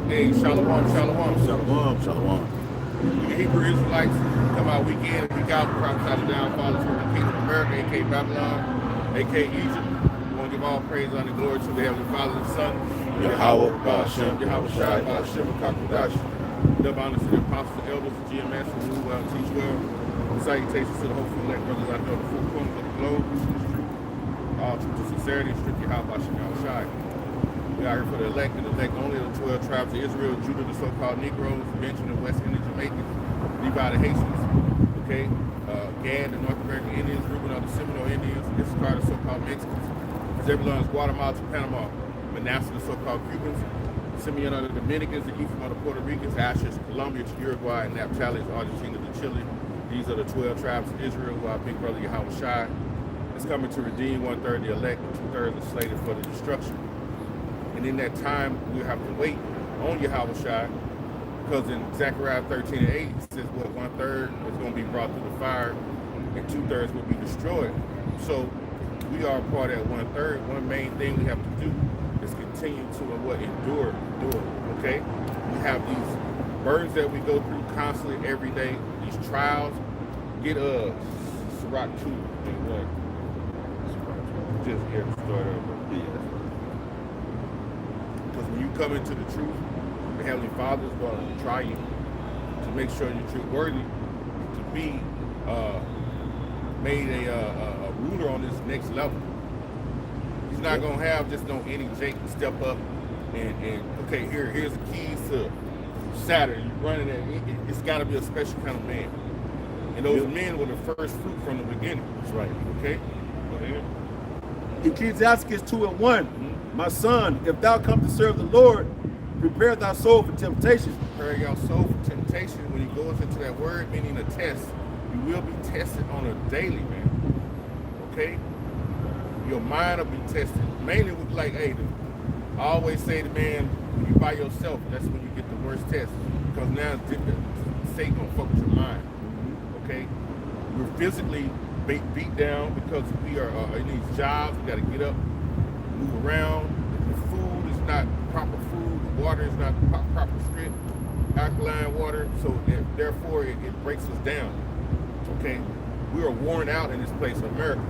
Hey, shalom, shalom. Shalom, shalom. The Hebrew Israelites come out week in and week out to prophesy the downfall of the kingdom of America, aka Babylon, aka Egypt. We want to give all praise, honor, and glory to the Heavenly Father and Son, Yahweh, Ba'ashem, Yahweh Shai, Ba'ashem, Kakadash. Double honor to the apostles, the elders, the GMS, who rule well, teach well. And salutations to the hopeful elect brothers out there on the four corners of the globe, all truth and sincerity, strictly Yahweh Ba'ashem, Yahweh Shai. We are here for the elect and elect only of the 12 tribes of Israel, Judah, the so-called Negroes, Benjamin, West Indian Jamaicans, Levi, the Haitians, okay, Gad, the North American Indians, Reuben, the Seminole Indians, Issachar, the so-called Mexicans, Zebulon, Guatemala to Panama, Manasseh, the so-called Cubans, Simeon are the Dominicans, the Ephraim are the Puerto Ricans, Asher is Colombia to Uruguay, and Naphtali is Argentina to Chile. These are the 12 tribes of Israel, who our big brother Yahweh Shai is coming to redeem 1/3 the elect, 2/3 are slated for the destruction. And in that time, we'll have to wait on Yahweh Shai, because in Zechariah 13:8, it says, what, 1/3 is going to be brought through the fire, and 2/3 will be destroyed. So we are a part of that 1/3. One main thing we have to do is continue to endure, okay? We have these burdens that we go through constantly every day, these trials. Get Sirach 2 and 1. Just here to start over. Because when you come into the truth, the Heavenly Father is going to try you to make sure that you're worthy to be made a ruler on this next level. He's not going to have just no any Jake step up and okay, here's the keys to Saturn. You're running it. It's got to be a special kind of man. And those men were the first fruit from the beginning. That's right. Okay? Go ahead. Ecclesiastes 2:1. My son, if thou come to serve the Lord, prepare thy soul for temptation. Prepare your soul for temptation. When he goes into that word, meaning a test, you will be tested on a daily, man. Okay? Your mind will be tested. Mainly with like, hey, I always say to man, when you by yourself, that's when you get the worst test. Because now it's different. Satan gonna fuck with your mind. Okay? We're physically beat down because we are in these jobs. We gotta get up, move around. The food is not proper food. The water is not proper strip, alkaline water. So therefore, it breaks us down. Okay, we are worn out in this place of America.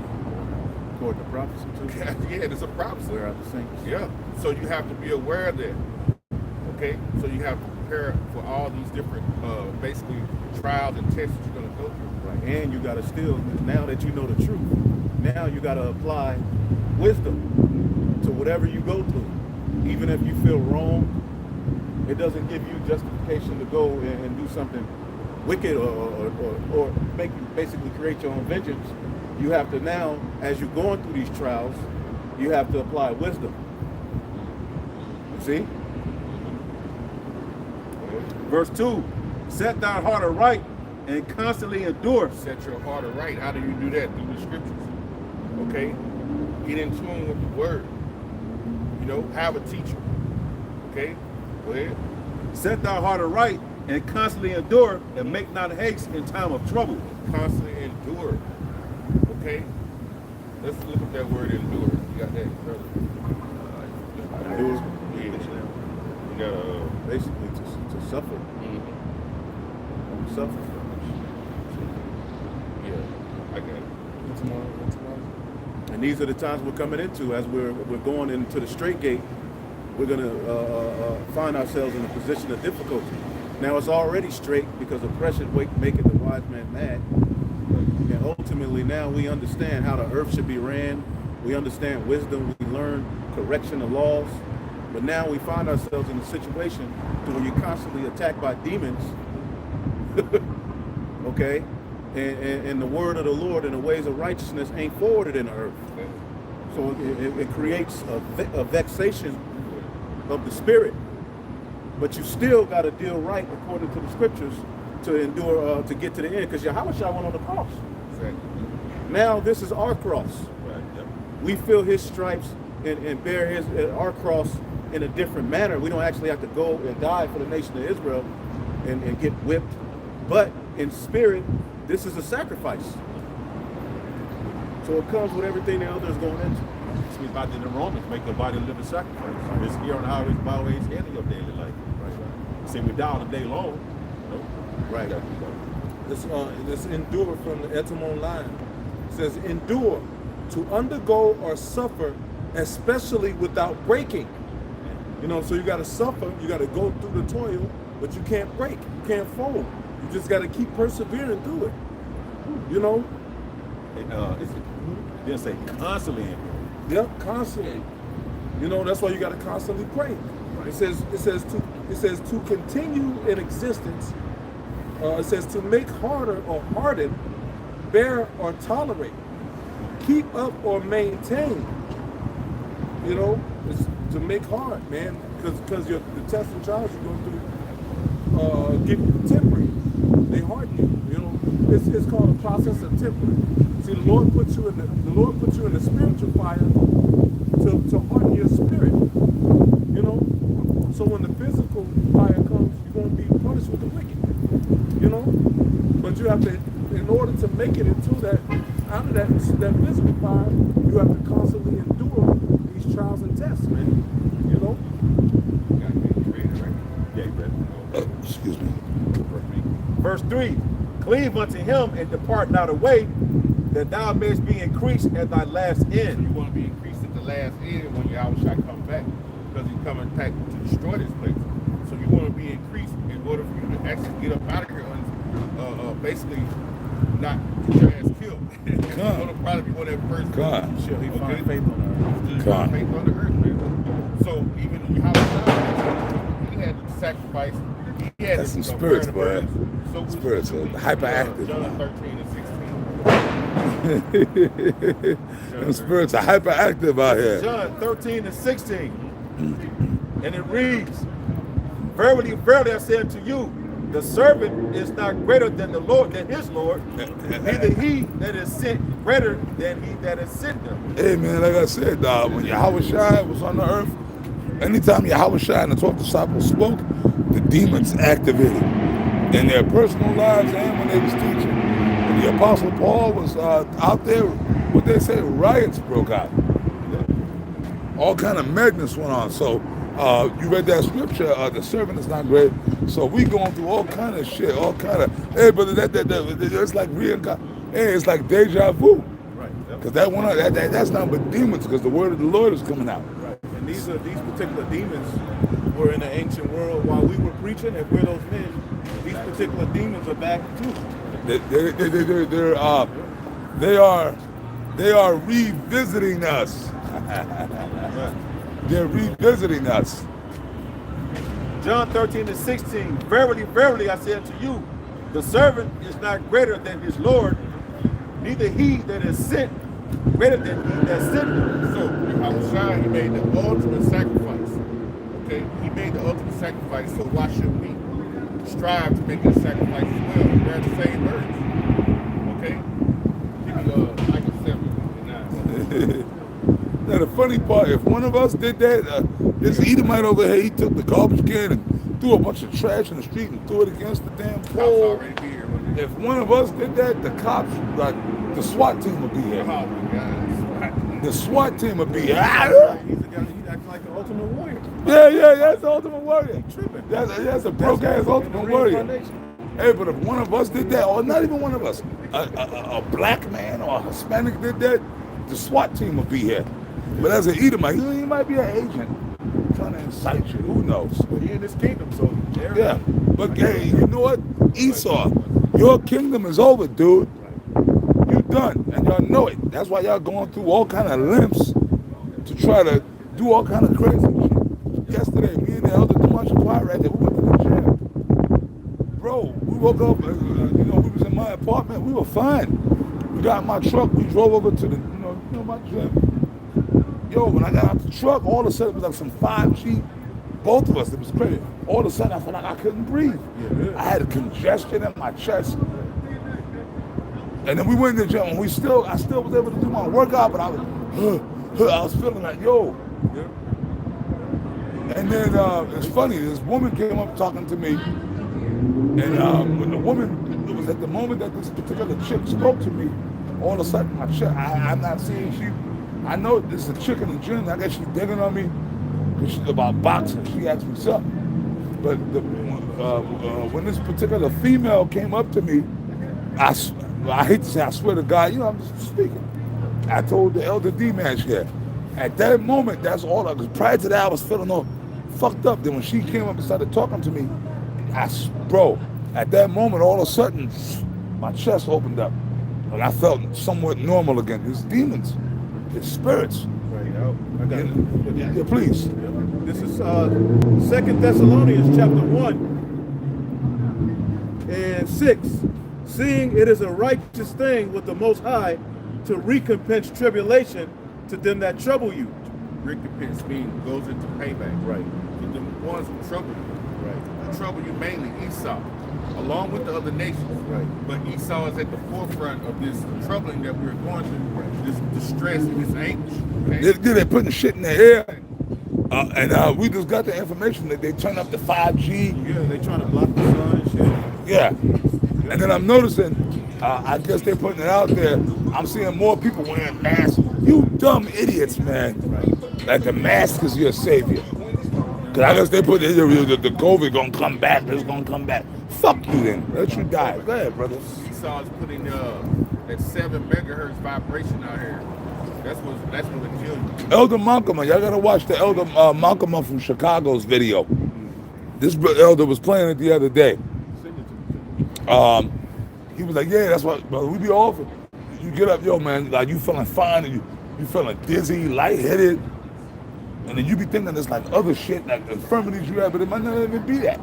According to prophecy too. Yeah, there's a prophecy. Wear out the saints. Yeah, so you have to be aware of that. Okay, so you have to prepare for all these different, basically, trials and tests that you're going to go through. Right, and you got to still, now that you know the truth, now you got to apply wisdom to whatever you go through. Even if you feel wrong, it doesn't give you justification to go and do something wicked or make you basically create your own vengeance. You have to now, as you're going through these trials, you have to apply wisdom. You see? Verse 2, set thy heart aright and constantly endure. Set your heart aright. How do you do that? Through the scriptures. Okay? Get in tune with the word. You know, have a teacher. Okay? Go ahead. Set thy heart aright and constantly endure, and make not haste in time of trouble. Constantly endure. Okay? Let's look at that word endure. You got that, brother? Endure. Yeah. You gotta basically to suffer. Suffer. Yeah, I got it. And these are the times we're coming into as we're going into the straight gate. We're going to find ourselves in a position of difficulty. Now it's already straight because oppression maketh the wise man mad. And ultimately now we understand how the earth should be ran. We understand wisdom. We learn correction of laws. But now we find ourselves in a situation where you're constantly attacked by demons. Okay? And the word of the Lord and the ways of righteousness ain't forwarded in the earth. So it creates a vexation of the spirit. But you still got to deal right according to the scriptures to endure, to get to the end. Because Yahweh Shai went on the cross. Exactly. Now this is our cross. Right. Yep. We feel his stripes and bear our cross in a different manner. We don't actually have to go and die for the nation of Israel and get whipped. But in spirit, this is a sacrifice. So it comes with everything the other is going into. It's about in the Romans, make your body a living sacrifice. It's here on how it's always in your daily life. Right. See, we die all the day long. Nope. Right. This endure from the etymon line. It says endure, to undergo or suffer, especially without breaking. You know, so you got to suffer, you got to go through the toil, but you can't break, you can't fold. You just got to keep persevering through it. You know? It didn't say constantly endure. Yep, constantly. You know, that's why you got to constantly pray. It says to continue in existence. It says to make harder or harden, bear or tolerate, keep up or maintain. You know, it's to make hard, man, because the tests and trials you go through give you temporary. They harden you. You know, it's called a process of temperance. See, the Lord puts you in the spiritual fire to harden your spirit. You know, so when the physical fire comes, you won't be punished with the wicked. You know, but you have to, in order to make it into that, out of that physical fire, you have to constantly endure these trials and tests, man. You know. Excuse me. Verse 3, cleave unto him and depart not away, that thou mayest be increased at thy last So end. you want to be increased at the last end when Yahweh shall come back, because he's coming back to destroy this place. So you want to be increased in order for you to actually get up out of here and basically not get your ass killed. You're going to probably be one of the first God. Shall he find faith on earth? find faith on the earth, man. So even Yahweh, he had to sacrifice. He had That's to some spirits, burn boy. So we- Spirits, hyperactive. John 13 and 16. Them spirits are hyperactive out here. John 13 and 16. And it reads, verily, verily, I say unto you, the servant is not greater than the Lord, than his Lord, neither he that is sent greater than he that has sent him. Hey man, like I said, when Yahweh Shai was on the earth, anytime Yahweh Shai and the 12 disciples spoke, the demons activated in their personal lives and when they was teaching. When the Apostle Paul was out there, what they say, riots broke out. All kind of madness went on. So you read that scripture, the servant is not great. So we going through all kind of shit, all kind of, hey brother, that it's like reincarnation. Hey, it's like deja vu. Right. Because that's not but demons, because the word of the Lord is coming out. Right. And these particular demons were in the ancient world while we were preaching. If we're those men, these particular demons are back too. They are revisiting us. They're revisiting us. John 13 and 16, verily, verily, I say unto you, the servant is not greater than his Lord, neither he that is sent greater than he that sent him. So Yahweh, he made the ultimate sacrifice. Okay, he made the ultimate sacrifice. So why should we strive to make a sacrifice as well? We're the same birds. Okay, give me Micah 7:9. Now the funny part, if one of us did that, this Edomite over here, he took the garbage can and threw a bunch of trash in the street and threw it against the damn Cops pole. already be here. If one of us did that, the cops, like the SWAT team would be here. Oh my God. The SWAT team would be here. He's acting like the ultimate warrior. Yeah, that's the ultimate warrior. Tripping. That's a broke ass ultimate warrior. Hey, but if one of us did that, or not even one of us, a black man or a Hispanic did that, the SWAT team would be here. But as an Edomite, he might be an agent trying to incite you. Who knows? But he in this kingdom, so Yeah. But hey, you know what? Esau, your kingdom is over, dude. You done, and y'all know it. That's why y'all going through all kind of limps to try to do all kind of crazy shit. Yesterday, me and the elder Demarshall Pye right there, we went to the gym. Bro, we woke up, we was in my apartment, we were fine. We got in my truck, we drove over to the, my gym. Yo, when I got out the truck, all of a sudden it was like some 5G, both of us, it was crazy. All of a sudden I felt like I couldn't breathe. I had a congestion in my chest. And then we went to the gym, and I still was able to do my workout, but I was feeling like, yo. And then it's funny, this woman came up talking to me, and when the woman, it was at the moment that this particular chick spoke to me, all of a sudden my chest, I'm not seeing, I know this is a chick in the gym, I guess she's digging on me, because she's about boxing, she asked me something. But when this particular female came up to me, I hate to say, I swear to God, you know, I'm just speaking. I told the elder D-Match here. At that moment, that's all I was. Prior to that, I was feeling all fucked up. Then when she came up and started talking to me, bro, at that moment, all of a sudden, my chest opened up. And I felt somewhat normal again. It's demons. It's spirits. Right, I got it. Yeah, please. This is 2 Thessalonians chapter 1 and 6. Seeing it is a righteous thing with the Most High to recompense tribulation to them that trouble you. Recompense means goes into payback. Right. To the ones who trouble you. Right. Who trouble you mainly Esau, along with the other nations. Right. But Esau is at the forefront of this troubling that we're going through, this distress and this anguish. Okay? They're putting shit in the air. And we just got the information that they turn up the 5G. Yeah, they trying to block the sun and shit. Yeah. And then I'm noticing, I guess they're putting it out there, I'm seeing more people wearing masks. You dumb idiots, man. Right. Like the mask is your savior. Because I guess they put the COVID gonna come back, it's gonna come back. Fuck you then. Let you die. Go ahead, brother. Esau is putting that 7 megahertz vibration out here. That's what will kill you. Elder Monkama, y'all gotta watch the Elder Monkama from Chicago's video. This elder was playing it the other day. He was like, yeah, that's what, brother, we be off. You get up, yo, man, like you feeling fine and you feeling dizzy, lightheaded. And then you be thinking there's like other shit, like infirmities you have, but it might not even be that.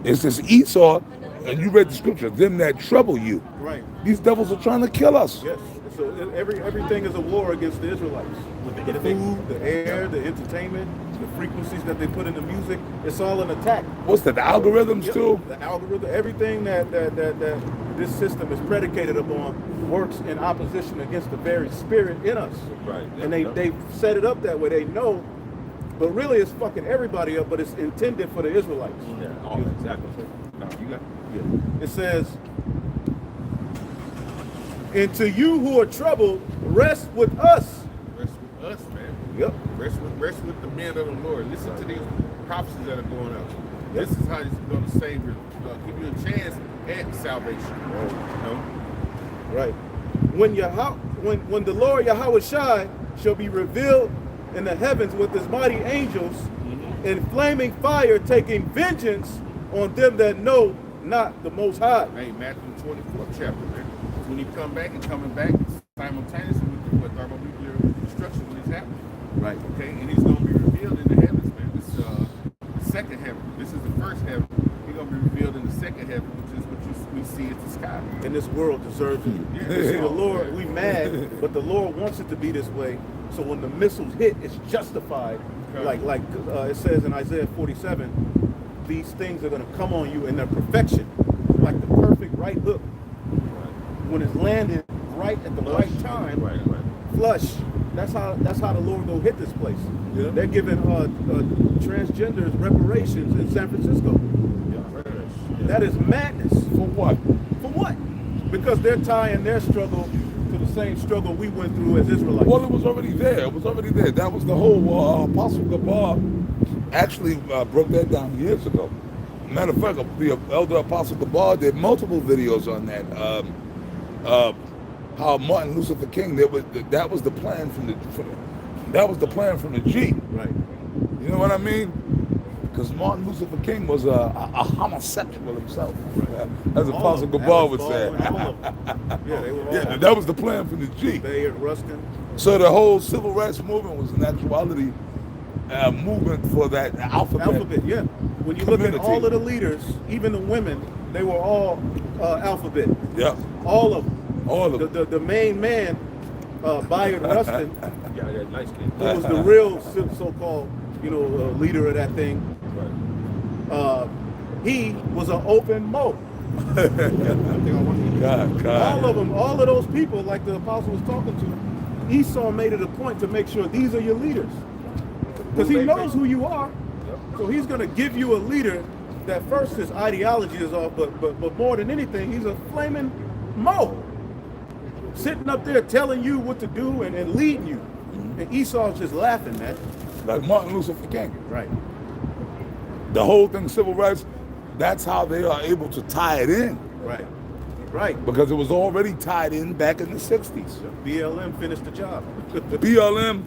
It's this Esau, and you read the scripture, them that trouble you. Right. These devils are trying to kill us. Yes. So everything is a war against the Israelites. With the food, the air, the entertainment, the frequencies that they put in the music, it's all an attack. What's that, the algorithms Yep, too? The algorithm, everything that this system is predicated upon works in opposition against the very spirit in us. Right. And they set it up that way. They know, but really it's fucking everybody up, but it's intended for the Israelites. Yeah. Oh, exactly. No, you got. Yeah. It says, and to you who are troubled, rest with us. Rest with us, man. Yep. Rest with the men of the Lord. Listen to these prophecies that are going up. This is how this is going to save you, give you a chance at salvation. Right. You know? Right. When the Lord Yahweh Shai shall be revealed in the heavens with his mighty angels in flaming fire, taking vengeance on them that know not the Most High. Hey, Matthew 24th chapter, man. When he come back and coming back simultaneously with thermonuclear destruction when it's happening. Right. Okay, and he's going to be revealed in the heavens, man. This the second heaven. This is the first heaven. He's going to be revealed in the second heaven, which is what we see as the sky. And this world deserves it. Yeah. You see, the Lord, we mad, but the Lord wants it to be this way. So when the missiles hit, it's justified. Okay. Like it says in Isaiah 47, these things are going to come on you in their perfection, like the perfect right hook. When it's landed right at the right time, flush. That's how the Lord will hit this place. Yeah. They're giving transgenders reparations in San Francisco. Yeah. That is madness. For what? For what? Because they're tying their struggle to the same struggle we went through as Israelites. Well, it was already there. It was already there. That was the whole Apostle Gabar actually broke that down years ago. Matter of fact, the elder Apostle Gabar did multiple videos on that. How Martin Luther King, that was the plan from the G. Right. You know what I mean? Because Martin Luther King was a homosexual himself, as Apostle Gabar would say. Yeah, they were all. Yeah, that was the plan from the G. Bayard Rustin. So the whole civil rights movement was in actuality a movement for that alphabet. Yeah. When you look at community. all of the leaders, even the women, they were all alphabet. Yeah. All of them. All of them. The main man, Bayard Rustin, Yeah, that nice kid. who was the real so-called, leader of that thing. He was an open Mo. God. All of them, all of those people, like the apostle was talking to, Esau made it a point to make sure these are your leaders. Because he knows who you are. So he's going to give you a leader that first his ideology is off, but more than anything, he's a flaming Mo. Sitting up there telling you what to do and leading you. And Esau's just laughing, man. Like Martin Luther King. Right. The whole thing, civil rights, that's how they are able to tie it in, Right. Right. because it was already tied in back in the 60s. BLM finished the job. BLM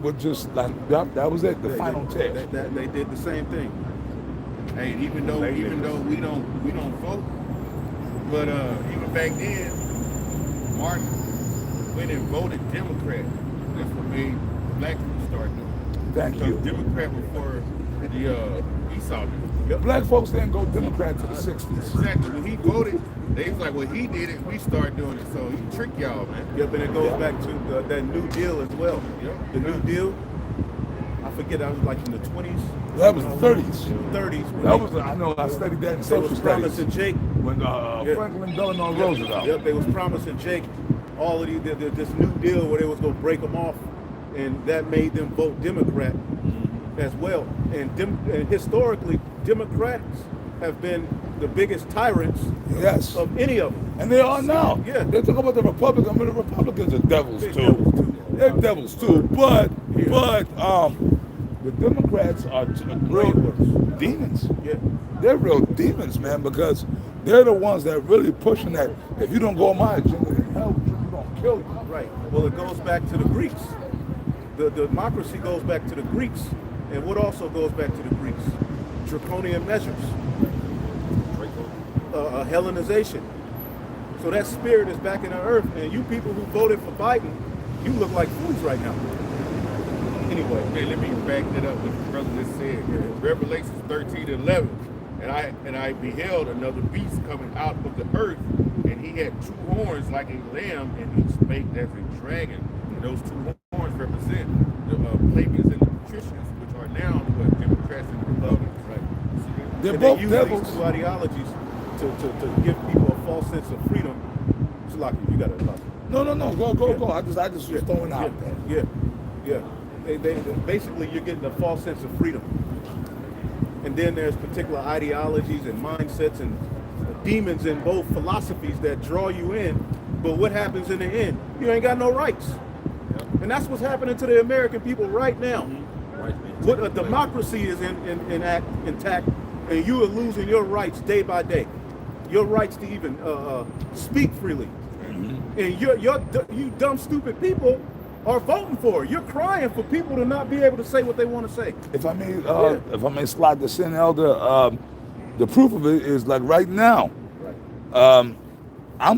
was just like, yep, that was it, the final test. They did the same thing. Hey, even though we don't vote, but even back then, Martin went and voted Democrat. That's what made black people start doing it. Thank Because you. Democrat before the Esau did. Black folks didn't go Democrat to the 60s. Exactly. When he voted, they was like, well, he did it, we start doing it. So he tricked y'all, man. Yep, and it goes back to that New Deal as well. Yep. The New Deal, I forget, I was like in the 20s. That was the 30s. 30s. That was, I know, I studied that in They social was studies. promising Jake. When Franklin Delano Roosevelt. Yep, they was promising Jake all of these, this New Deal where they was going to break them off, and that made them vote Democrat as well. And historically, Democrats have been the biggest tyrants Yes. of any of them. And they are now. Yeah. They talk about the Republicans, but the Republicans are devils They're too. devils too. They're devils too. But Yeah. the Democrats are Way real worse. demons. Yeah. They're real demons, man, because they're the ones that really pushing that. If you don't go on my agenda, then hell, we're gonna kill you. Right. Well, it goes back to the Greeks. The democracy goes back to the Greeks. And what also goes back to the Greeks? Draconian measures. Hellenization. So that spirit is back in the earth. And you people who voted for Biden, you look like fools right now. Anyway. Okay, let me back that up with the brother just said. Revelation 13:11. And I beheld another beast coming out of the earth, and he had two horns like a lamb, and he spake as a dragon. And those two horns represent the Plebeians and the patricians, which are now the Democrats and the Republicans. Right? They're And both they use devils. these two ideologies to give people a false sense of freedom. It's like you got to No, go. I just was throwing out there. Yeah. They basically you're getting a false sense of freedom. And then there's particular ideologies and mindsets and demons in both philosophies that draw you in. But what happens in the end? You ain't got no rights. And that's what's happening to the American people right now. What a democracy is intact, and you are losing your rights day by day. Your rights to even speak freely. And you dumb, stupid people are voting for it. You're crying for people to not be able to say what they want to say. If I may slide this in, Elder, the proof of it is like right now, I'm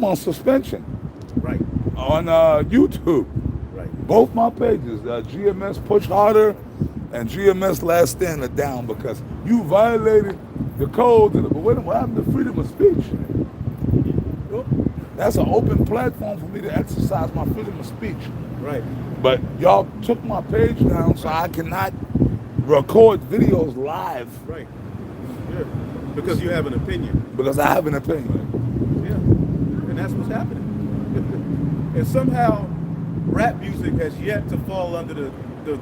on suspension Right. on YouTube. Right. Both my pages, GMS Push Harder and GMS Last Stand are down because you violated the code. But what happened to freedom of speech? That's an open platform for me to exercise my freedom of speech. Right. But y'all took my page down, so I cannot record videos live Right. Yeah. Because you have an opinion. because I have an opinion. Yeah. And that's what's happening. And somehow rap music has yet to fall under the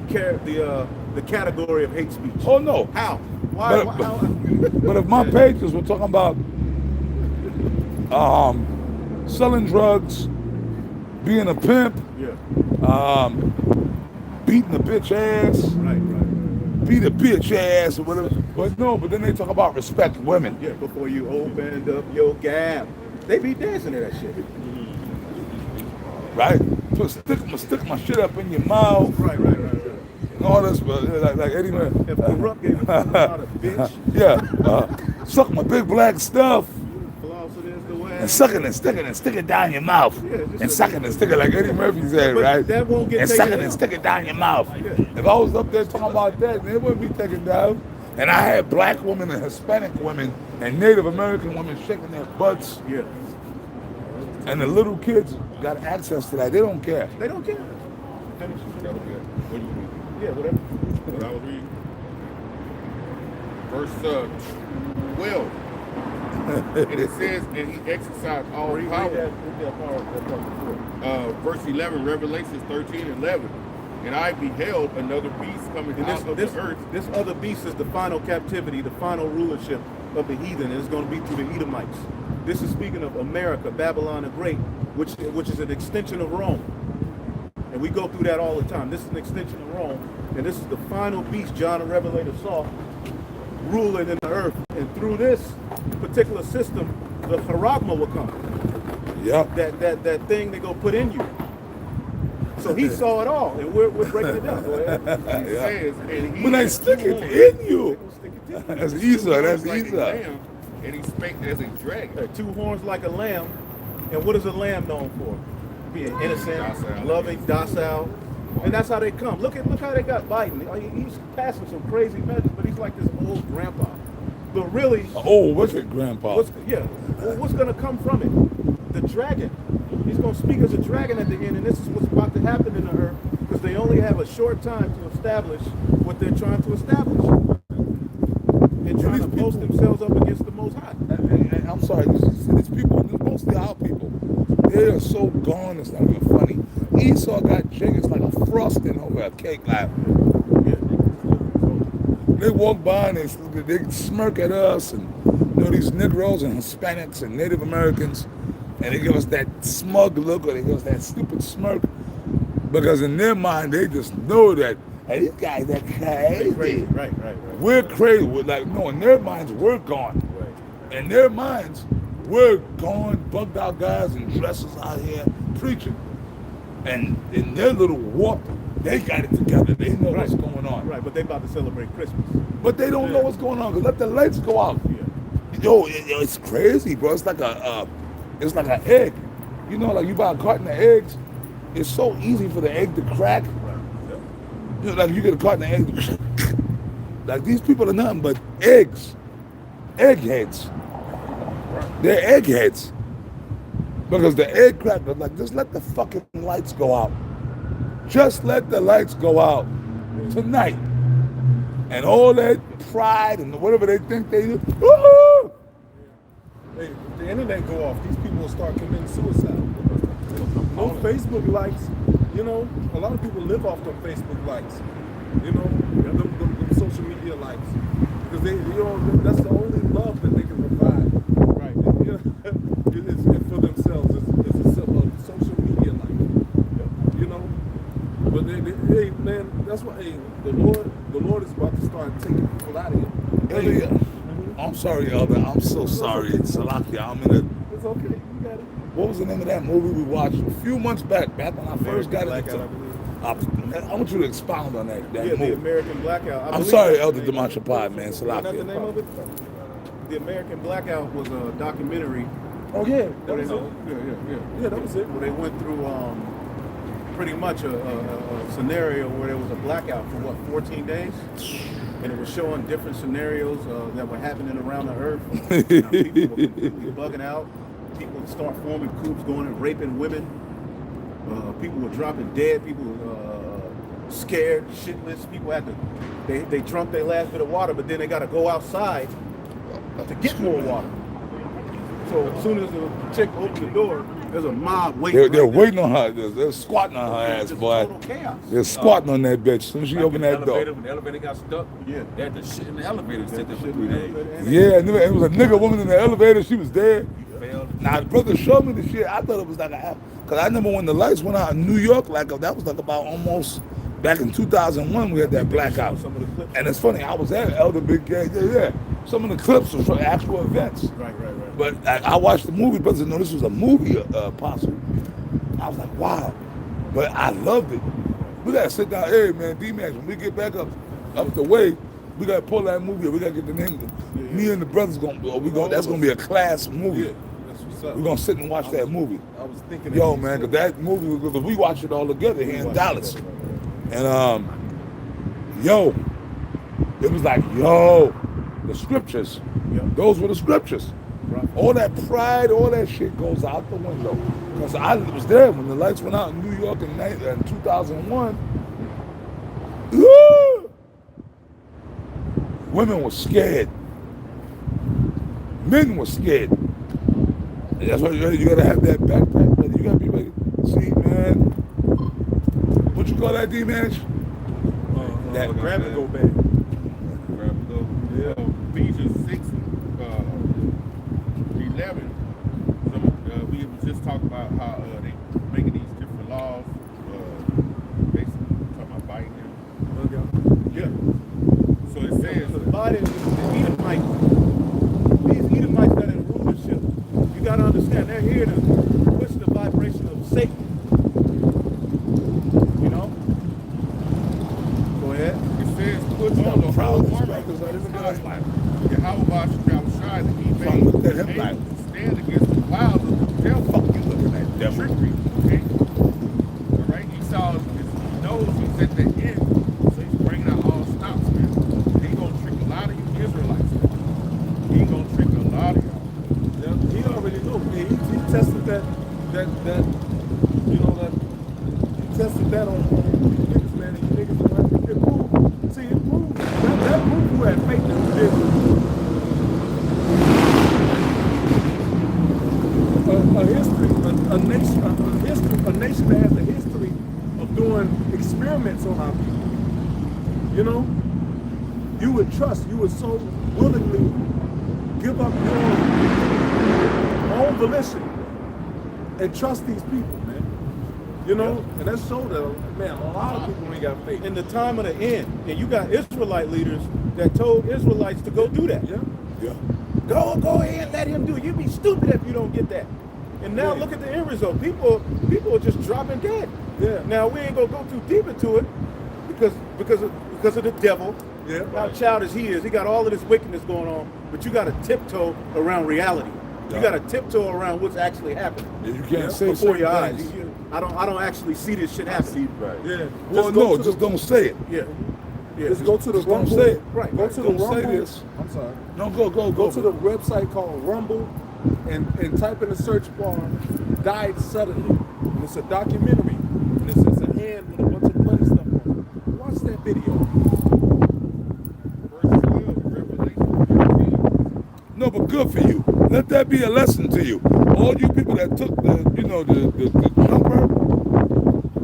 category of hate speech. Oh no! How? Why? But, How? but if my pages were talking about selling drugs, being a pimp, beating a bitch ass, Right. beat a bitch ass or whatever. But then they talk about respect women. Yeah. Before you opened up your gap, they be dancing to that shit. Right? So stick my shit up in your mouth. Right. And all this, but like Eddie Man. If corrupt gave a not a bitch, Yeah. Suck my big black stuff. floss it is the way. And suck it and stick it down your mouth. And suck it and stick it like Eddie Murphy said, But right? that won't get and taken suck it and down. stick it down your mouth. Yeah. If I was up there talking about that, then it wouldn't be taken down. And I had black women and Hispanic women and Native American women shaking their butts. Yeah. And the little kids got access to that. They don't care. They don't care. Finish. That was good. What do you read? Yeah, whatever. What I was reading. Verse 12. And it says, and he exercised all Read power. that part before. Verse 11, Revelations 13:11. And I beheld another beast coming And out of the earth. this other beast is the final captivity, the final rulership of the heathen, and it's going to be through the Edomites. This is speaking of America, Babylon the Great, which is an extension of Rome. And we go through that all the time. This is an extension of Rome, and this is the final beast John the Revelator saw. ruling in the earth. And through this particular system, the charagma will come. Yep. That thing they go put in you. So he saw it all, and we're breaking it down. Go ahead. He says, and he When they has stick two it horns. in you. Stick it to you. That's Esau. That's Like a Esau. lamb, and he spake as a dragon. Two horns like a lamb. And what is a lamb known for? Being innocent, Docile. loving, docile. And that's how they come. Look how they got Biden. He's passing some crazy measures, but he's like this old grandpa. But really, Oh, what's it, Grandpa? what's going to come from it? The dragon. He's going to speak as a dragon at the end, and this is what's about to happen in the earth, because they only have a short time to establish what they're trying to establish. They're trying to post themselves up against the Most High. And I'm sorry, these people, mostly our people, they are so gone, it's not even funny. Esau got chickens like a frosting over a cake. Like, they walk by and they smirk at us, and these Negroes and Hispanics and Native Americans, and they give us that smug look, or they give us that stupid smirk, because in their mind they just know that, hey, these guys are crazy. Right. We're crazy. No, in their minds we're gone. Right. In their minds we're gone, bugged out guys in dresses out here preaching, and in their little warp, they got it together. They know what's going on. Right, but they about to celebrate Christmas. But they don't know what's going on. Cause let the lights go out. Yo, it's crazy, bro. It's like it's like an egg. You know, like you buy a carton of eggs. It's so easy for the egg to crack. You know, like you get a carton of eggs. Like these people are nothing but eggs, eggheads. They're eggheads. Because the egg crackers, like, just let the fucking lights go out. Just let the lights go out tonight. And all that pride and whatever they think they do. Woo-hoo! Hey, if the internet go off, these people will start committing suicide. No Facebook likes. You know, a lot of people live off them Facebook likes. You know, them social media likes. Because that's the only love that they can provide. Right. You know, it's for themselves. It's a social media like. You know? But hey man, that's why the Lord is about to start taking people out of here. Elder, I'm sorry, Elder. I'm so sorry. Salakia, It's okay. You got it. What was the name of that movie we watched a few months back when I first got into it? I want you to expound on that movie. The American Blackout. I'm sorry, Elder Demontrapod, man. Isn't that the name of Salakia. it? The American Blackout was a documentary. Oh yeah, that Where was they, it. Yeah, that was it. Where they went through pretty much a scenario where there was a blackout for 14 days, and it was showing different scenarios that were happening around the earth. People were completely bugging out. People would start forming coups, going and raping women. People were dropping dead. People were scared, shitless. People had to, they drunk their last bit of water, but then they got to go outside to get more water. So as soon as the chick opened the door, there's a mob waiting. They're waiting on her. They're squatting on her ass, Just boy. total chaos. They're squatting on that bitch as soon as she opened that door. When the elevator got stuck, Yeah. they had to shit in the elevator. Sit there for Shit, 3 days. Yeah, and it was a nigga woman in the elevator. She was there. Failed. Now, the brother showed me the shit. I thought it was like because I remember when the lights went out in New York, that was like about almost back in 2001, we had that blackout. Some of the clips. And it's funny, I was at Elder Big Gang. Yeah. Some of the clips were from actual events. Right. But I watched the movie, brothers know this was a movie, Apostle. I was like, wow. But I loved it. We gotta sit down, hey man, D-Max, when we get back up the way, we gotta pull that movie. We gotta get the name. Me and the brothers that's gonna be a class movie. Yeah, that's what's up. We're gonna sit and watch that movie. I was thinking. Yo, man, cause that movie, cause we watched it all together here in Dallas. And yo, it was like, yo, the scriptures. Yep. Those were the scriptures. Right. All that pride, all that shit goes out the window. Because I was there when the lights went out in New York in 2001. Women were scared. Men were scared. And that's why you gotta have that backpack, brother. You gotta be ready. See, man. What you call that, D-Match? That grab and go back. Grab and go. Yeah. Ephesians 6, 11. We was just talking about how they making these different laws. Basically talking about biting them. Yeah. So it says, The Biden, the Like, it's like, look at us like, Yahweh Shai, that he So I made looked at him angels like, to stand against the wiles of the devil. fuck you looking at devil. Trickery, okay? All right, Esau, he knows he's at the end, so he's bringing out all stops, man. He's gonna trick a lot of you Israelites, man. He's gonna trick a lot of y'all. Yeah, he already knows. Man, he tested that you know that he tested that on you niggas, man. And you niggas are like, it proved. See, it proved that proved who had faith and who didn't. A nation that has a history of doing experiments on our people. You know, you would trust. You would so willingly give up your own volition and trust these people, man. You know, and that showed that, man, a lot of people ain't got faith. In the time of the end, and you got Israelite leaders that told Israelites to go do that. Yeah. Yeah. Go ahead, let him do it. You'd be stupid if you don't get that. And now look at the end result. People are just dropping dead. Yeah. Now we ain't gonna go too deep into it because of the devil. Yeah. How childish he is. He got all of this wickedness going on, but you got to tiptoe around reality. You Yeah. got to tiptoe around what's actually happening. Yeah, you can't say before your certain eyes. things. I don't actually see this shit happening. Right. Yeah. Well, no, just don't say it. Yeah. Yeah. Just go to the Just don't Rumble. say it. Right. Go to the Don't say Rumble. this. I'm sorry. No, go. Go to the website called Rumble and type in the search bar "Died Suddenly." And it's a documentary. And it's a hand with a bunch of bloody stuff on it. Watch that video. Verse 12, Revelation 13. No, but good for you. Let that be a lesson to you. All you people that took the jumper,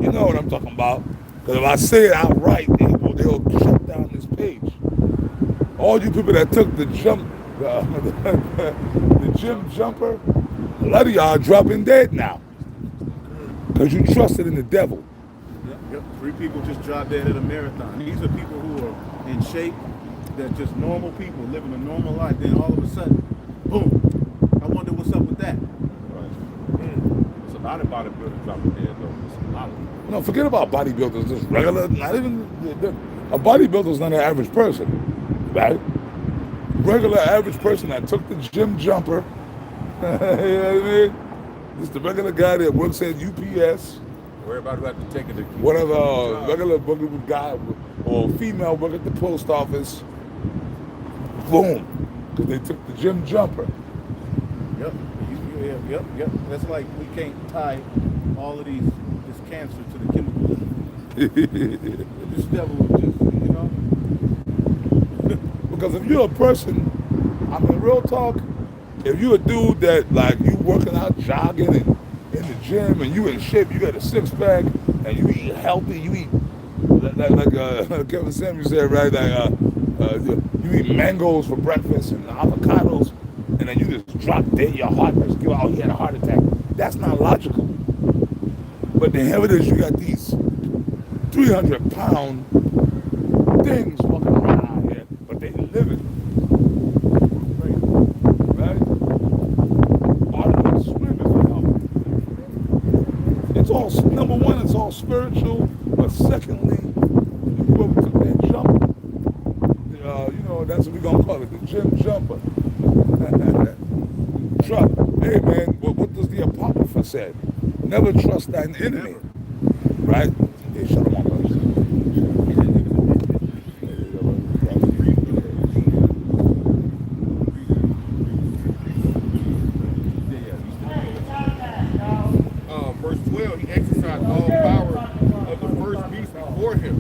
you know what I'm talking about. Because if I say it outright, they'll shut down this page. All you people that took the gym jumper, a lot of y'all are dropping dead now. Because you trusted in the devil. Yep. 3 people just dropped dead at a marathon. These are people who are in shape. They're just normal people living a normal life. Then all of a sudden, boom. I wonder what's up with that. It's a lot of bodybuilders dropping dead though. It's a lot of them. No, forget about bodybuilders. Just regular, not even a bodybuilder's not an average person, right? Regular average person that took the gym jumper. You know what I mean? Just the regular guy that works at UPS, Worry about who had to take it. whatever, regular guy or female work at the post office. Boom, because they took the gym jumper. Yep. Yep. That's like we can't tie all of this cancer to the chemicals. This devil is just, you know. Because if you're a person, I mean, real talk, if you're a dude that, like, you working out, jogging, and in the gym, and you in shape, you got a six-pack, and you eat healthy, you eat, like Kevin Samuels said, right, you eat mangoes for breakfast and avocados, and then you just drop dead, your heart just give out, he had a heart attack. That's not logical. But the hell it is, you got these 300-pound things walking around out here, but they living. Right? Are you swimming for help? It's all, number one, it's all spiritual, but secondly, whoever took that jump, that's what we're going to call it, the gym jumper. Trust. Hey, man, what does the Apocrypha say? Never trust thine enemy. Right? Hey, shut him up, Verse 12, he exercised all power of the first beast before him.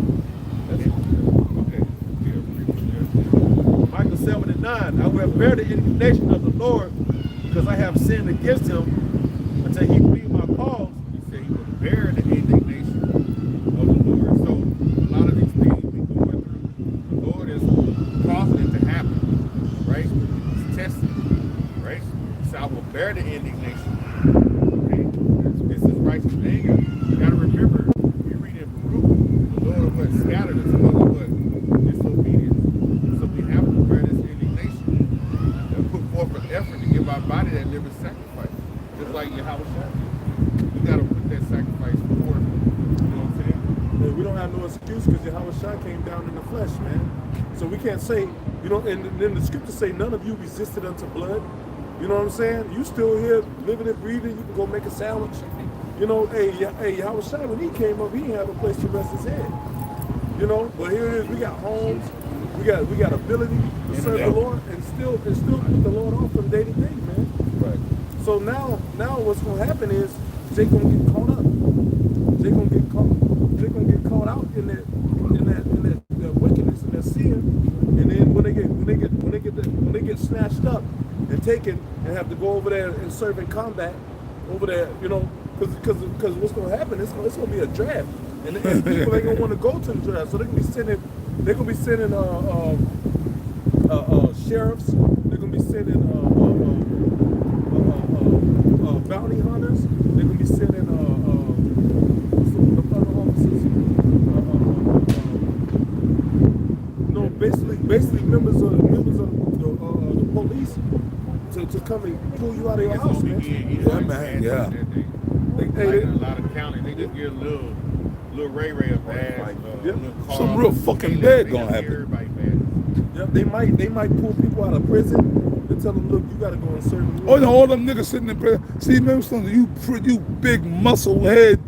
Michael 7:9. I will bear the indignation of the Lord because I have sinned against him until he plead my cause. He said he would bear the indignation of the Lord. So a lot of these things we're going through, the Lord is causing it to happen, right? He's testing, right? So I will bear the indignation. Okay? This is righteous anger. You gotta remember, we read in Baruch, the Lord was scattered and some other what? Disobedience. So we have to bear this indignation and put forth an effort to give our body that living sacrifice. Just like Yahweh. We gotta put that sacrifice forth. You know what I'm saying? We don't have no excuse because Yahweh Shai came down in the flesh, man. So we can't say You know, and then the scriptures say none of you resisted unto blood. You know what I'm saying? You still here living and breathing. You can go make a sandwich. You know, hey, Yahushua, when he came up, he didn't have a place to rest his head. You know, but here it is. We got homes. We got ability to serve the Lord and still put the Lord off from day to day, man. Right. So now what's gonna happen is they're gonna get caught up. They're gonna get caught out in that wickedness and that sin. And then when they get snatched up and taken and have to go over there and serve in combat over there, you know, because what's gonna happen? It's gonna be a draft, and people ain't gonna want to go to the draft, so they're gonna be sending sheriffs. They're gonna be sending bounty hunters. They're gonna be sending some other officers. Basically members of the police to come and pull you out of your house, man. Yeah, man. Yeah. In a lot of counties, they just get a little ray a badge. Some real fucking bad gonna happen. Everybody bad. Yeah, they might pull people out of prison and tell them, look, you gotta go and serve the Oh, Lord. no, all them niggas sitting in prison. See, man, you big muscle head,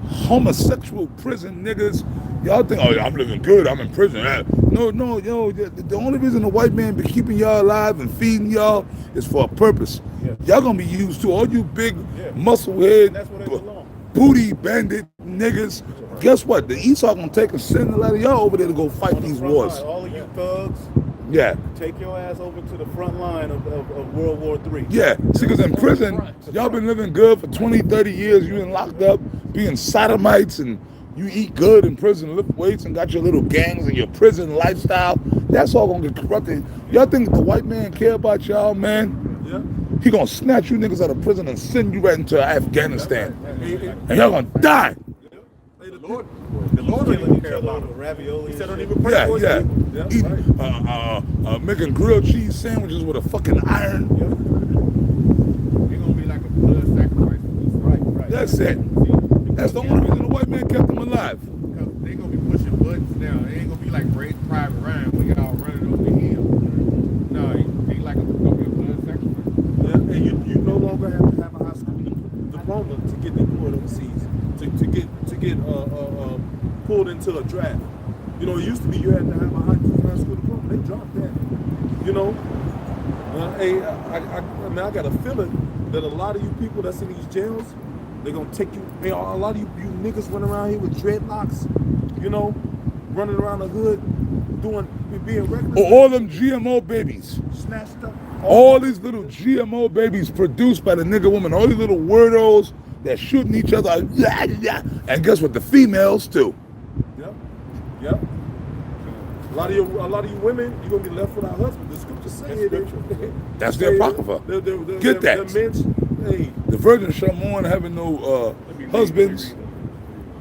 homosexual prison niggas. Y'all think, oh, I'm living good, I'm in prison. No, yo, the only reason the white man be keeping y'all alive and feeding y'all is for a purpose. Yeah. Y'all gonna be used to all you big Yeah. muscle head, And that's where they belong. booty bandit niggas. Guess what? The Esau gonna take and send a lot of y'all over there to go fight On the these front wars. line, all of you thugs, Yeah. take your ass over to the front line of World War III. Yeah, see, because in prison, y'all been living good for 20, 30 years. You been locked up, being sodomites, and you eat good in prison, lift weights, and got your little gangs and your prison lifestyle. That's all gonna get corrupted. Y'all think the white man care about y'all, man? Yeah. He gonna snatch you niggas out of prison and send you right into Afghanistan. And y'all gonna die. Hey, The Lord don't even care about them. ravioli. He said, don't and even shit. pray Yeah, for his yeah. people. Yeah, Eating, right. making grilled cheese sandwiches with a fucking iron. They're gonna be like a blood sacrifice. Right. That's it. That's the only reason the white man kept them alive. Because they're gonna be pushing buttons now. It ain't gonna be like Great Private Ryan when y'all running over the hill. No, it be like gonna be a blood sacrifice. Yeah, and you no longer have to have a high school diploma to get deployed overseas, to get pulled into a draft. You know, it used to be you had to have a high school diploma. They dropped that. You know, hey, I got a feeling that a lot of you people that's in these jails, they're gonna take you. You know, a lot of you niggas running around here with dreadlocks. You know, running around the hood, being reckless. All them GMO babies. Snatched up. All these little GMO babies produced by the nigga woman, all these little weirdos that shooting each other, and guess what? The females too. Yep. A lot of you women, you're gonna be left without husbands. The scriptures say it. That's the Apocrypha. Get that. The virgin shall mourn having no husbands.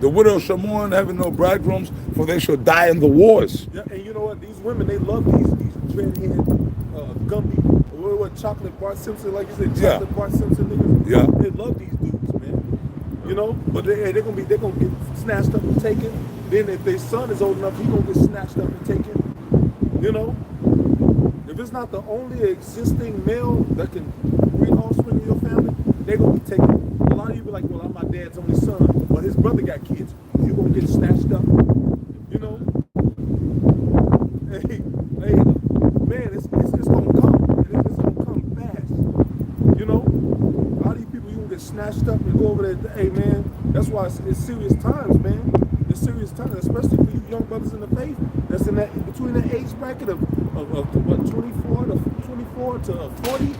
The widow shall mourn having no bridegrooms, for they shall die in the wars. Yeah, and you know what? These women, they love these dreadhead, Gumby, what chocolate Bart Simpson, like you said, chocolate Bart Simpson niggas. Yeah. They love these dudes, man. You know, but they're gonna get snatched up and taken. Then if their son is old enough, he's gonna get snatched up and taken. You know, if it's not the only existing male that can breed offspring in your family, they're gonna be taken. A lot of you be like, well, I'm my dad's only son, but his brother got kids. You're gonna get snatched up. You know. Hey, man, it's gonna come. It's gonna come fast. You know, a lot of you people, you gonna get snatched up and go over there. Hey, man, that's why it's serious times, man. It's serious times, especially for you young brothers in the faith. That's in that between the age bracket of what 24 to 40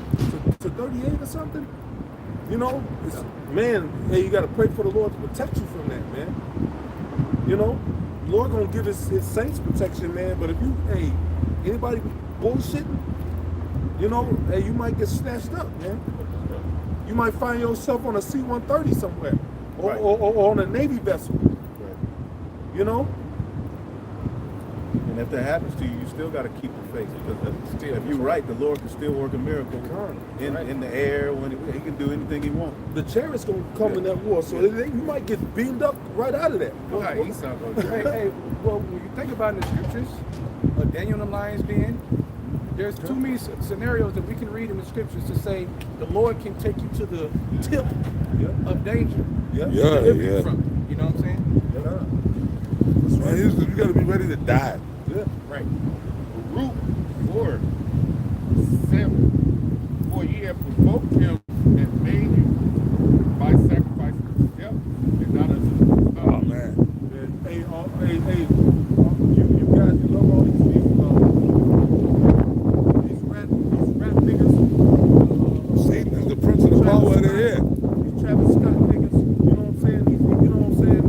to 38 or something. You know, man, hey, you gotta pray for the Lord to protect you from that, man. You know, the Lord gonna give his saints protection, man. But if you, hey, anybody bullshitting, you know, hey, you might get snatched up, man. You might find yourself on a C-130 somewhere, or on a Navy vessel. You know. And if that happens to you, you still got to keep the faith, because if you're right, the Lord can still work a miracle in the air. When he can do anything he wants. The chariots gonna come in that war, so you might get beamed up right out of that. Look how Esau goes. Well, when you think about it in the scriptures, Daniel and the lion's den. There's too many scenarios that we can read in the scriptures to say the Lord can take you to the tip of danger. Yeah. Deliver you from it. You know what I'm saying? Man, you got to be ready to die. Yeah. Right. Root 4:7. For ye have provoked him and made him by sacrifice of death, and not unto the Oh, man. Hey, you guys, you love all these rap niggas. Satan is the prince of the power of the air. These Travis Scott niggas, you know what I'm saying? You know what I'm saying?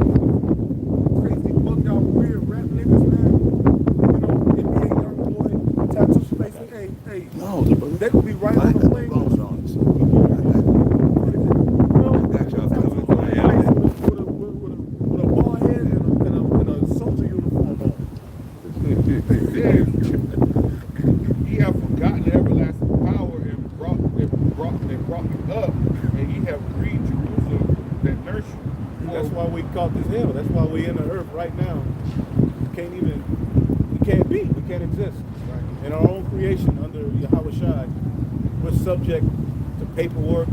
Crazy, bugged out, weird rap niggas, man. You know, NBA young boy, tattoo space. Hey, No, they could be right on the plane. I got y'all covered. With a bald head and a soldier uniform on. Ye have forgotten the everlasting power and brought you up, and ye have grieved Jerusalem that nursed you. That's why we caught this hell. That's why we in the earth right now. We can't exist. In our own creation under Yahweh Shai, we're subject to paperwork,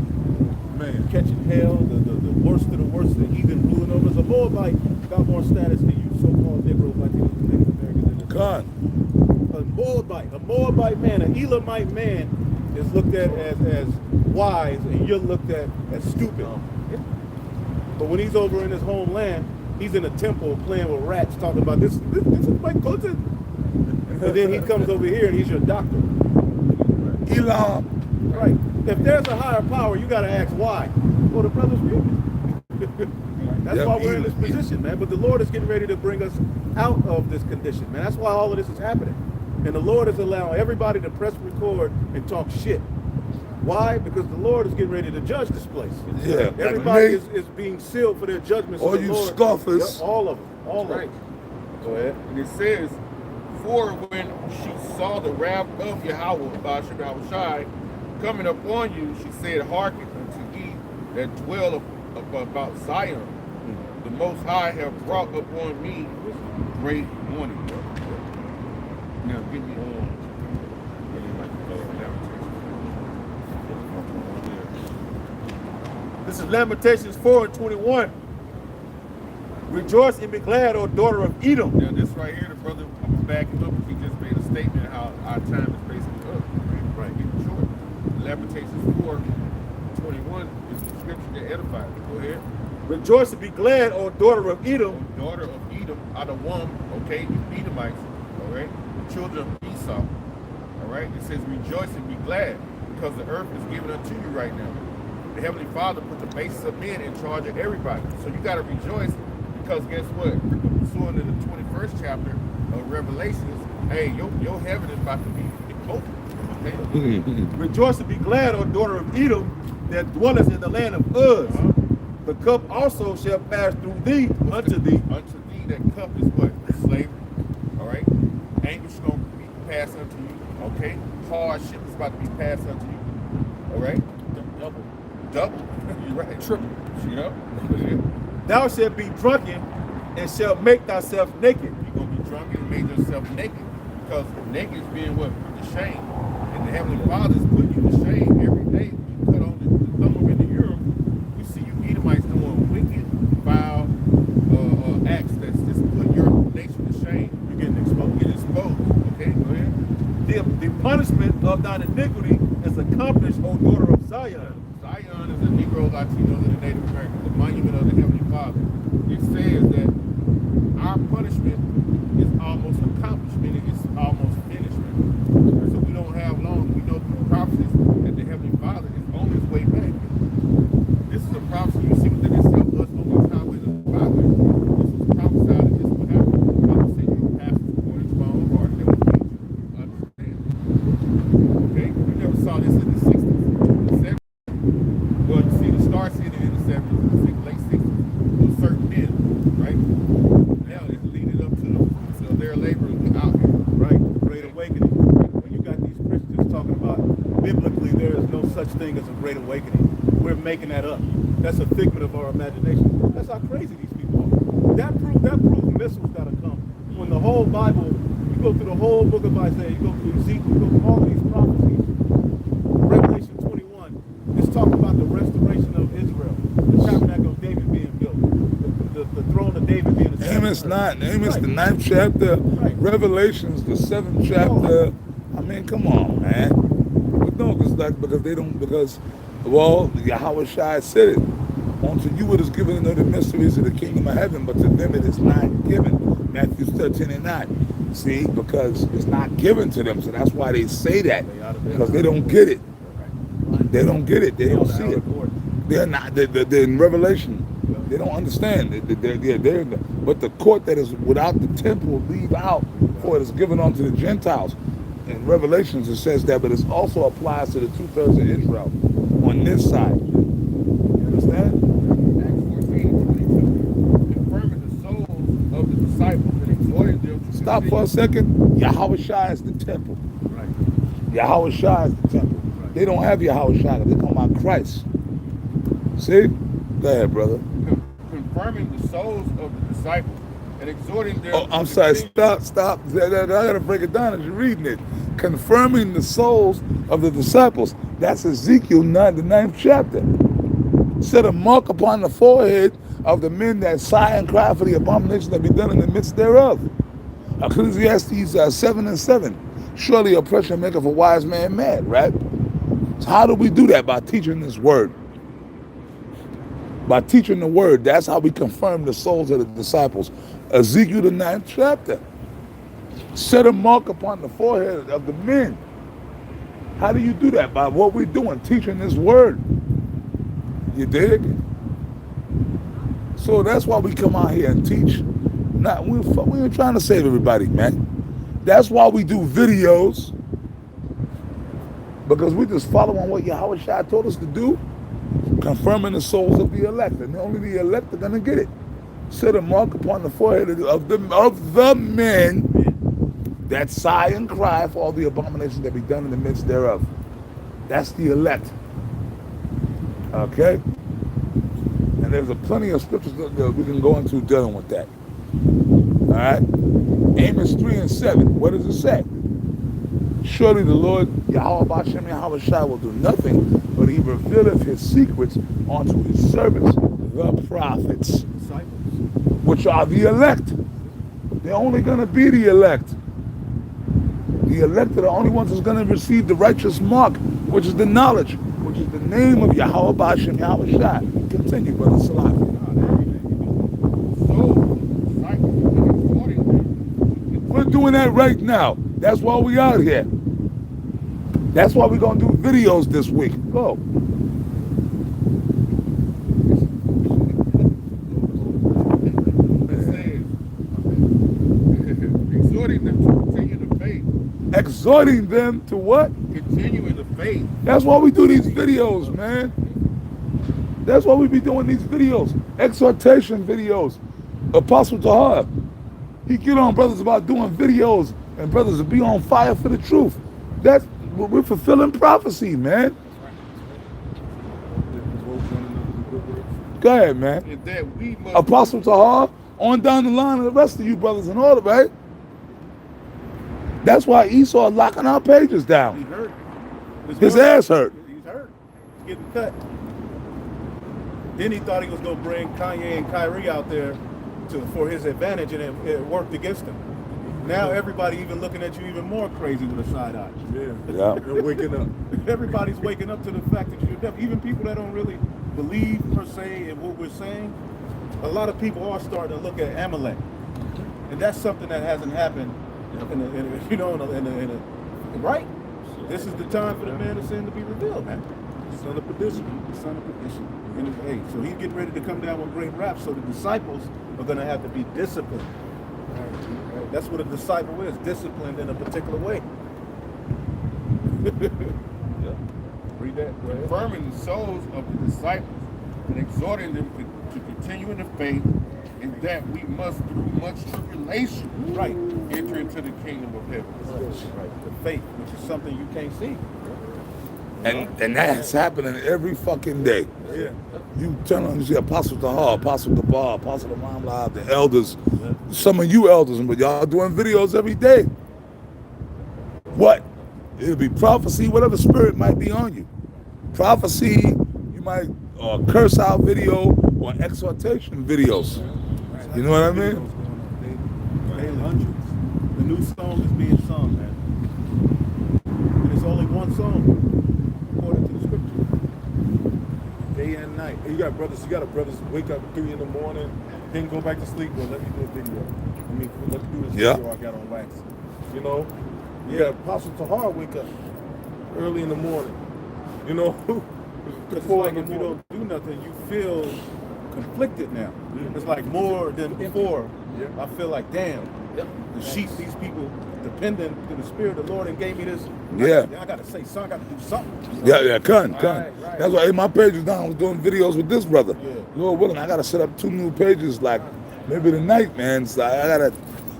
catching hell, the worst of the worst, the heathen ruling over us. A Moabite got more status than you so-called Negroes like these Native Americans in this. God. A Moabite man, an Elamite man is looked at as wise, and you're looked at as stupid. But when he's over in his homeland, he's in a temple playing with rats, talking about this is my cousin. But then he comes over here and he's your doctor. Elam. Right. If there's a higher power, you got to ask why. Well, the brothers read. That's why we're in this position, man. But the Lord is getting ready to bring us out of this condition, man. That's why all of this is happening. And the Lord is allowing everybody to press record and talk shit. Why? Because the Lord is getting ready to judge this place. Yeah. Everybody is being sealed for their judgments. All of the you Lord. scoffers. Yep, all of them. All of them. Go ahead. And it says, for when she saw the wrath of Yahweh by Shai coming upon you, she said, hearken unto ye that dwell about Zion. The Most High have brought upon me great warning. Now give me This is Lamentations 4:21. Rejoice and be glad, O daughter of Edom. Now this right here, the brother, I'm gonna back him up. He just made a statement how our time is basically up. Right, getting short. Lamentations 4:21 is the scripture that edifies. Go ahead. Rejoice and be glad, O daughter of Edom. Daughter of Edom, out of one, okay, you Edomites, all right, the children of Esau, all right. It says rejoice and be glad because the earth is given unto you right now. The Heavenly Father put the basis of men in charge of everybody. So you got to rejoice because guess what? Pursuant to the 21st chapter of Revelations, hey, your heaven is about to be open. Okay? Rejoice and be glad, O daughter of Edom, that dwelleth in the land of Uz. The cup also shall pass through thee unto thee. Unto thee, that cup is what? Slavery. All right? Anguish is going to be passed unto you. Okay? Hardship is about to be passed unto you. All right? Double. You're right. Triple. You know? Thou shalt be drunken and shalt make thyself naked. You're going to be drunk and make yourself naked. Because naked is being what? The shame. And the Heavenly Father is putting you to shame every day. You put on the thumb in the Urim. You see you Edomites doing wicked, vile acts that's just putting your nation to shame. You're getting exposed. Okay, go ahead. The punishment of thine iniquity is accomplished, O daughter of Zion. Zion is a Negro, Latino, and a Native American, the monument of the Heavenly Father. It says that our punishment is almost accomplished, meaning it's almost finished. So we don't have long. We know through prophecies that the Heavenly Father is on his way back. This is a prophecy you see within itself, us on these highways of the byway. This was prophesied and this will happen. God will send you a pastor according to my own heart that will teach you to understand. Okay? We never saw this in the 60s, the 70s. Well, you see, the star city in the 70s, the late 60s, with certain men, right? Now it's leading up to the fruits of their labor out here. Right, the Great Awakening. When you got these Christians talking about biblically there is no such thing as a Great Awakening. We're making that up. That's a figment of our imagination. That's how crazy these people are. That proves missiles gotta come. When the whole Bible go through the whole book of Isaiah, you go through Ezekiel, you go through all these prophecies. Revelation 21, it's talking about the restoration of Israel, the tabernacle of David being built, the throne of David being established. Amos 9, Amos the 9th chapter, Revelations the 7th chapter. I mean, come on, man. But no, because Yahweh Shai said it. Unto you it is given to know the mysteries of the kingdom of heaven, but to them it is not given. Matthew 13:9. See, because it's not given to them, so that's why they say that, because they don't get it. They don't get it. They don't see it. They're not. They're in Revelation. They don't understand. But the court that is without the temple leave out, for it is given unto the Gentiles. In Revelations it says that, but it also applies to the 2/3 of Israel on this side. You understand? Acts 14:22. Confirming the souls of the disciples and exhorting them to Stop for a second. Yahweh Shai is the temple. Right. Yahweh Shai is the temple. They don't have Yahweh Shai. They come about Christ. See? Go ahead, brother. confirming the souls of the disciples and exhorting them. Oh, I'm sorry. Stop. I gotta break it down as you're reading it. Confirming the souls of the disciples. That's Ezekiel 9, the 9th chapter. Set a mark upon the forehead of the men that sigh and cry for the abomination that be done in the midst thereof. Ecclesiastes 7:7. Surely oppression maketh a wise man mad, right? So how do we do that? By teaching this word. By teaching the word, that's how we confirm the souls of the disciples. Ezekiel the 9th chapter. Set a mark upon the forehead of the men. How do you do that? By what we're doing, teaching this word. You dig? So that's why we come out here and teach. We ain't trying to save everybody, man. That's why we do videos. Because we just follow on what Yahweh Shai told us to do. Confirming the souls of the elect. And only the elect are going to get it. Set a mark upon the forehead of the men that sigh and cry for all the abominations that be done in the midst thereof. That's the elect. Okay? And there's plenty of scriptures that we can go into dealing with that. All right? Amos 3:7. What does it say? Surely the Lord Yahweh Bashem Yahweh Shai will do nothing, but he revealeth his secrets unto his servants, the prophets, which are the elect. They're only going to be the elect. The elect are the only ones that's going to receive the righteous mark, which is the knowledge, which is the name of Yahweh Bashem Yahweh Shai. Continue, Brother Salah. We're doing that right now. That's why we out here. That's why we're going to do videos this week. Go. Exhorting them to continue the faith. Exhorting them to what? Continue in the faith. That's why we do these videos, man. That's why we be doing these videos. Exhortation videos. Apostle Tahar, he get on brothers about doing videos, and brothers will be on fire for the truth. We're fulfilling prophecy, man. Go ahead, man. And that we must Apostle Tahar, on down the line, and the rest of you brothers in order, right? That's why Esau locking our pages down. He's hurt. His ass hurt. He's hurt. He's getting cut. Then he thought he was going to bring Kanye and Kyrie out there for his advantage, and it worked against him. Now everybody even looking at you even more crazy with a side eye. Yeah. They're waking up. Everybody's waking up to the fact that you're deaf. Even people that don't really believe per se in what we're saying, a lot of people are starting to look at Amalek, and that's something that hasn't happened. Right? This is the time for the man of sin to be revealed, man. Son of perdition. Son of perdition. And hey, so he's getting ready to come down with great wrath. So the disciples are going to have to be disciplined. Right? That's what a disciple is, disciplined in a particular way. Yeah. Read that. Go ahead. confirming the souls of the disciples and exhorting them to continue in the faith, and that we must, through much tribulation, Right. enter into the kingdom of heaven. Right. The faith, which is something you can't see. And that's happening every fucking day. Yeah. You turn on, you see Apostle Tahar, Apostle Gabar, Apostle Imam Lab, the elders, some of you elders, but y'all doing videos every day. what? It'll be prophecy, whatever spirit might be on you. Prophecy, you might curse out video or exhortation videos. You know what I mean? Daily. Hundreds. The new song is being sung, man. And it's only one song, according to the scripture. Day and night. You got brothers wake up at 3 in the morning, then go back to sleep. Well, let me do a video. Let me do this video I got on wax. You know? You got Apostle Tahar wake up early in the morning. You know? It's like if you don't do nothing, you feel conflicted now. It's like more than before. I feel like, damn, the sheep, these people dependent on the Spirit of the Lord and gave me this. I got to say something. I got to do something. Come. That's why my page is down. I was doing videos with this brother. Lord willing, I got to set up 2 new pages like maybe tonight, man. So I got to,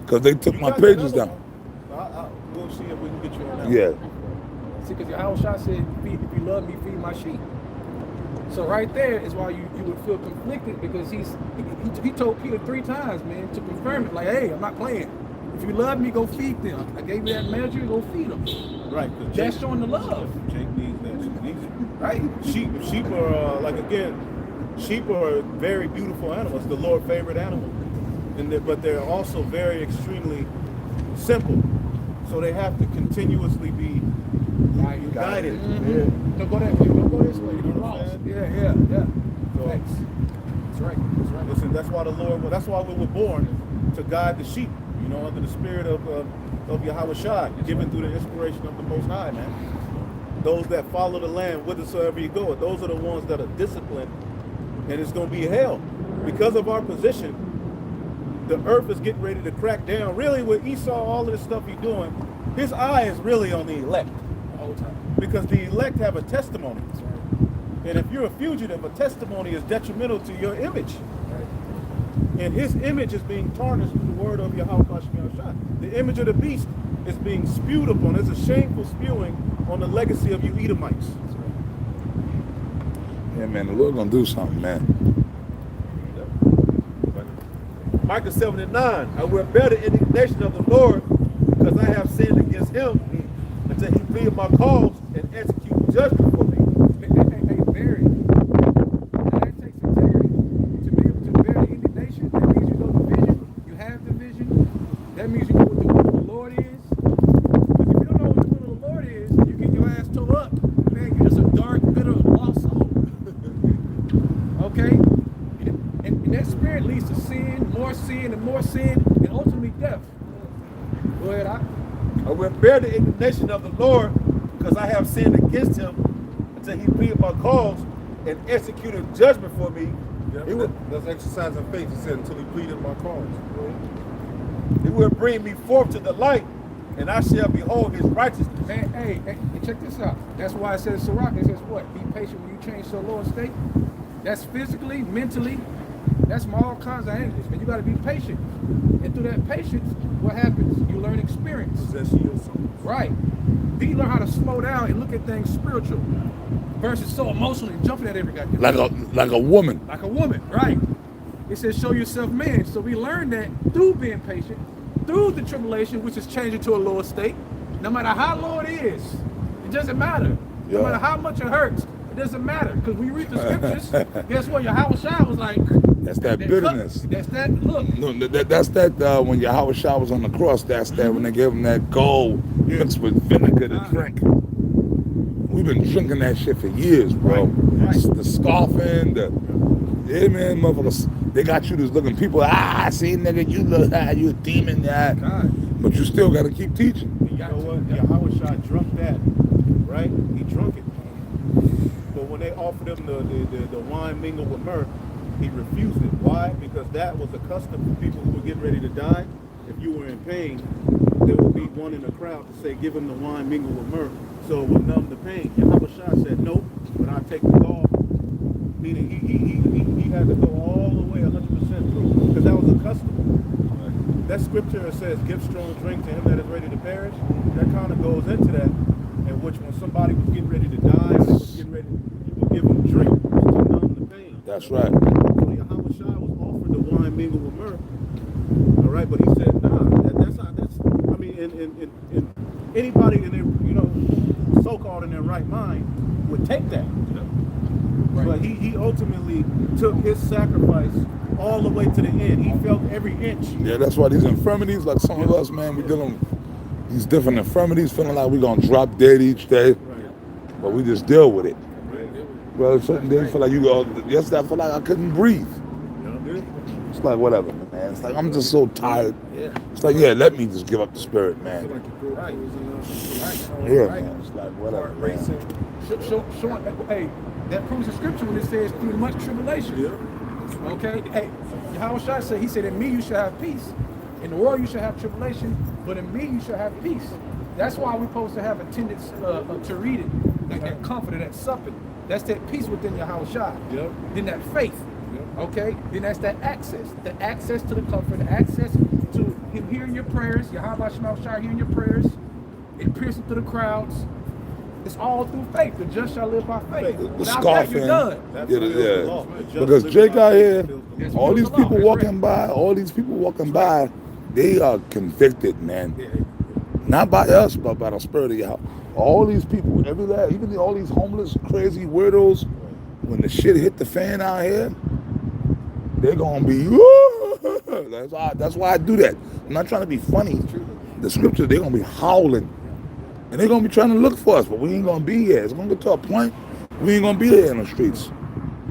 because they took my pages down. We'll see if we can get you on that. See, because your house shot said, if you love me, feed my sheep. So right there is why you would feel conflicted, because he told Peter 3 times, man, to confirm it. Like, hey, I'm not playing. If you love me, go feed them. I gave you that measure, go feed them. Right. That's showing the love. Jake needs that. She needs it. Right. Sheep are sheep are very beautiful animals. The Lord's favorite animal, but they're also very extremely simple. So they have to continuously be guided. Mm-hmm. Don't go that way. Don't go this way. You're lost. Yeah. So, That's right. Listen, that's why that's why we were born, to guide the sheep. You know, under the spirit of Yahweh Shai, given through the inspiration of the Most High, man. Those that follow the land whithersoever you go, those are the ones that are disciplined, and it's going to be hell because of our position. The earth is getting ready to crack down. Really, with Esau, all of this stuff he's doing, his eye is really on the elect. All the time. Because the elect have a testimony. And if you're a fugitive, a testimony is detrimental to your image. And his image is being tarnished with the word of Yahweh Shai. The image of the beast is being spewed upon. It's a shameful spewing on the legacy of you Edomites. Yeah, man, the Lord gonna do something, man. Micah 7 and 9. I will bear the indignation of the Lord, because I have sinned against him, until he plead my cause and execute judgment for me. Hey, Barry. That takes integrity. To be able to bear the indignation, that means you know the vision. You have the vision. That means you know what the will of the Lord is. But if you don't know what the will of the Lord is, you get your ass towed up. Man, you're just a dark, bitter, lost soul. Okay? And that spirit leads to sin, and more sin, and ultimately death. Go ahead, I will bear the indignation of the Lord, because I have sinned against him, until he plead my cause and executed judgment for me. That's exercising faith. He said, until he pleaded my cause. He will bring me forth to the light, and I shall behold his righteousness. Hey, check this out. That's why it says, Sirach, it says what? Be patient when you change to a lower state. That's physically, mentally, that's from all kinds of angles. And you got to be patient. And through that patience, what happens? You learn experience. Right. Then you learn how to slow down and look at things spiritual versus so emotional and jumping at every goddamn like a woman. Like a woman, right. It says show yourself man. So we learn that through being patient, through the tribulation, which is changing to a lower state. No matter how low it is, it doesn't matter. No matter how much it hurts, it doesn't matter. Because when you read the scriptures, guess what? Yahweh Shai was like, that's that bitterness. That's that look. No, that's that when Yahweh Shai was on the cross, that's that when they gave him that gold mixed with vinegar to drink. We've been drinking that shit for years, bro. Right. The scoffing, man, motherfuckers, they got you just looking people, see nigga, you look, you a demon, but you still gotta keep teaching. You know what? Yahweh Shai drunk that, right? He drunk it. But when they offered him the wine mingled with myrrh, he refused it. Why? Because that was a custom for people who were getting ready to die. If you were in pain, there would be one in the crowd to say, give him the wine mingled with myrrh, so it would numb the pain. Yahweh Shai said, no, but I take the gall. Meaning he had to go all the way 100% through, because that was a custom. That scripture says, give strong drink to him that is ready to perish. That kind of goes into that, in which when somebody was getting ready to die, they was getting ready, you would give them drink to numb the pain. That's right. So Yahweh Shai was offered the wine mingled with myrrh. All right, but he said, nah, that's not, I mean, in anybody in their, so-called in their right mind would take that. Right. But he ultimately took his sacrifice all the way to the end. He felt every inch. Yeah, that's why these infirmities, like some of us, man, we dealing with these different infirmities, feeling like we're gonna drop dead each day, but we just deal with it. Well, certain days feel like you go. Yesterday I feel like I couldn't breathe. It's like whatever, man. It's like I'm just so tired. Yeah. It's like let me just give up the spirit, man. Right. Yeah, Right. man. It's like whatever, man. Showing, hey, that proves the scripture when it says through much tribulation. Okay? Hey, Yahushua said, he said, in me you shall have peace. In the world you shall have tribulation, but in me you shall have peace. That's why we're supposed to have attendance to read it, that comfort, that supping. That's that peace within Yahushua. Yep. Then that faith. Okay? Then that's that access. The access to the comfort, the access to him hearing your prayers, Yahushua hearing your prayers, it piercing through the crowds. It's all through faith. The just shall live by faith. The Without that, you're scoffing. done. Yeah. Because Jake out here, all these people walking by, they are convicted, man. Not by us, but by the Spirit of Yahweh. All these people, even all these homeless, crazy weirdos, when the shit hit the fan out here, they're gonna be. That's why I do that. I'm not trying to be funny. The scripture, they're gonna be howling, and they're gonna be trying to look for us, but we ain't gonna be here. It's gonna get to a point we ain't gonna be here in the streets.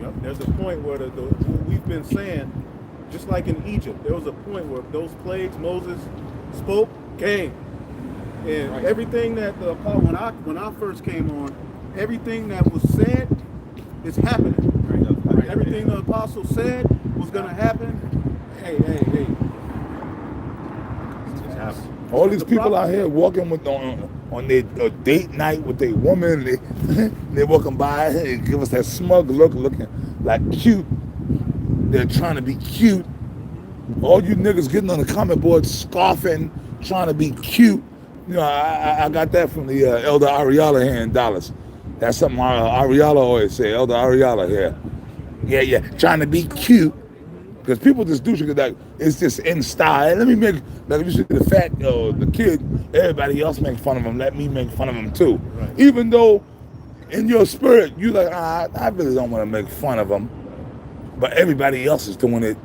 Yep. There's a point where what we've been saying, just like in Egypt, there was a point where those plagues Moses spoke came, and everything that when I first came on, everything that was said is happening. Everything the apostle said was gonna happen. Hey. All these people out here walking with on their date night with their woman, they walking by and give us that smug look, looking like cute. They're trying to be cute. All you niggas getting on the comment board scoffing, trying to be cute. You know, I got that from the Elder Ariala here in Dallas. That's something Ariala always say. Elder Ariala here. Yeah, trying to be cute. Because people just do shit like it's just in style. Let me make, like if you see the kid, everybody else make fun of him. Let me make fun of him too. Right. Even though in your spirit you like, I really don't want to make fun of him, but everybody else is doing it.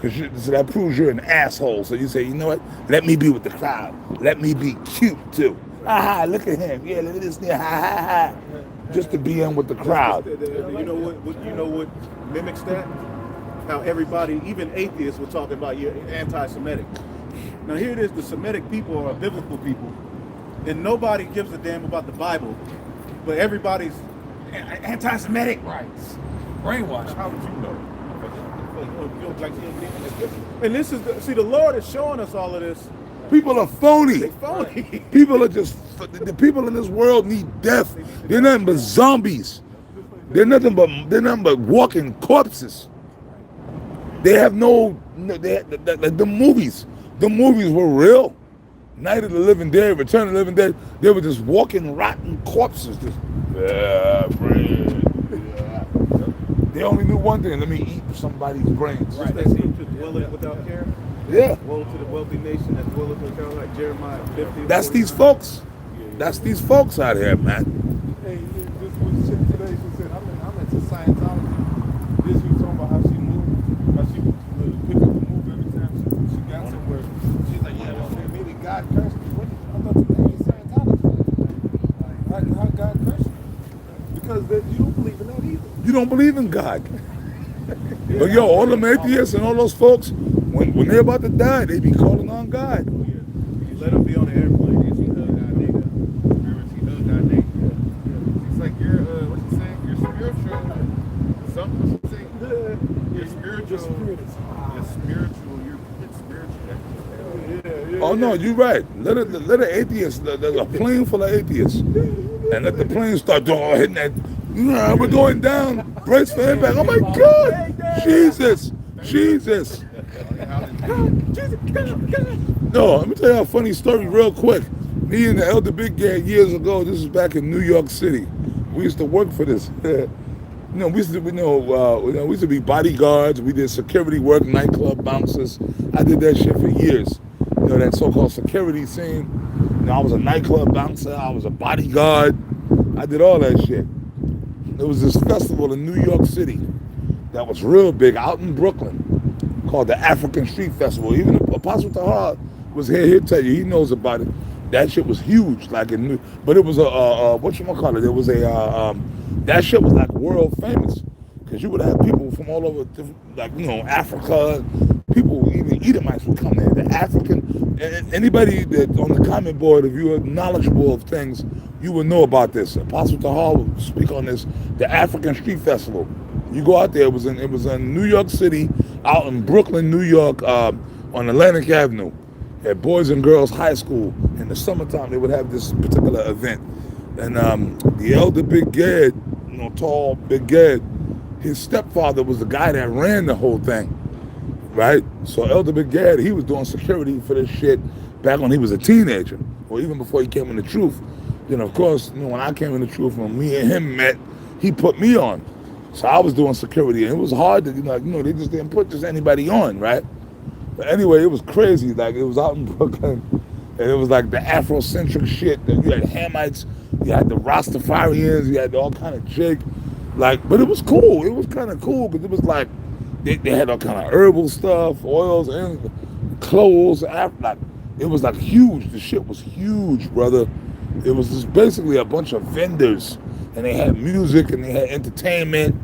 So that proves you're an asshole. So you say, you know what? Let me be with the crowd. Let me be cute too. Look at him. Yeah, look at this nigga. Just to be in with the crowd. You know what mimics that? How everybody, even atheists, were talking about you're anti-Semitic. Now here it is, the Semitic people are biblical people, and nobody gives a damn about the Bible, but everybody's anti-Semitic. Right. Brainwashed. How would you know? And this is, the Lord is showing us all of this. People are phony. They phony. People are just, the people in this world need death. They're nothing but zombies. They're nothing but walking corpses. They have the movies. The movies were real. Night of the Living Dead, Return of the Living Dead. They were just walking rotten corpses. Just, They only knew one thing: let me eat somebody's brains. Right. They seem to dwell it without care. Yeah. Woe to the wealthy nation that dwelleth without care, like Jeremiah 50. That's these folks. That's these folks out here, man. Hey, this was shit today. She said, I'm into Scientology. This was talking about how she moved, how she would pick up and move every time she got somewhere. She's like, yeah, that's maybe God cursed me. I thought you were into Scientology. How God cursed you? Because you don't believe in that either. You don't believe in God. But yo, all them atheists and all those folks, when they're about to die, they be calling on God. You let them be on the airplane. She hugged that nigga. Remember, she hugged that nigga. It's like you're, what you saying? You're spiritual. Something what you saying? You're spiritual. You're spiritual. Oh no, you're right. Let an atheist, there's a plane full of atheists. And let the plane start hitting that. We're going down. Brace for impact. Oh my God! Jesus! No, let me tell you a funny story real quick. Me and the Elder Big Gang years ago, this was back in New York City. We used to work for this. We used to be bodyguards. We did security work, nightclub bouncers. I did that shit for years. That so-called security scene. You know, I was a nightclub bouncer. I was a bodyguard. I did all that shit. There was this festival in New York City that was real big out in Brooklyn called the African Street Festival. Even Apostle Tahar was here. He'll tell you. He knows about it. That shit was huge. Like in New, but it was a whatchamacallit. It was a that shit was like world famous because you would have people from all over, like, you know, Africa. People, even Edomites would come there. The African, anybody that on the comment board, if you are knowledgeable of things, you will know about this. Apostle Tahar will speak on this. The African Street Festival. You go out there. It was in New York City, out in Brooklyn, New York, on Atlantic Avenue, at Boys and Girls High School. In the summertime, they would have this particular event, and the elder Big Gad, you know, tall Big Gad, his stepfather was the guy that ran the whole thing. Right? So Elder Big Gad, he was doing security for this shit back when he was a teenager, or even before he came in the truth. Then of course, you know, when I came in the truth, when me and him met, he put me on. So I was doing security, and it was hard to, like, you know, they just didn't put just anybody on, right? But anyway, it was crazy. Like, it was out in Brooklyn, and it was like the Afrocentric shit. That you had Hamites, you had the Rastafarians, you had all kind of chick. Like, but it was cool. It was kind of cool because it was like, they had all kind of herbal stuff, oils, and clothes. Like, it was like huge. The shit was huge, brother. It was just basically a bunch of vendors, and they had music and they had entertainment,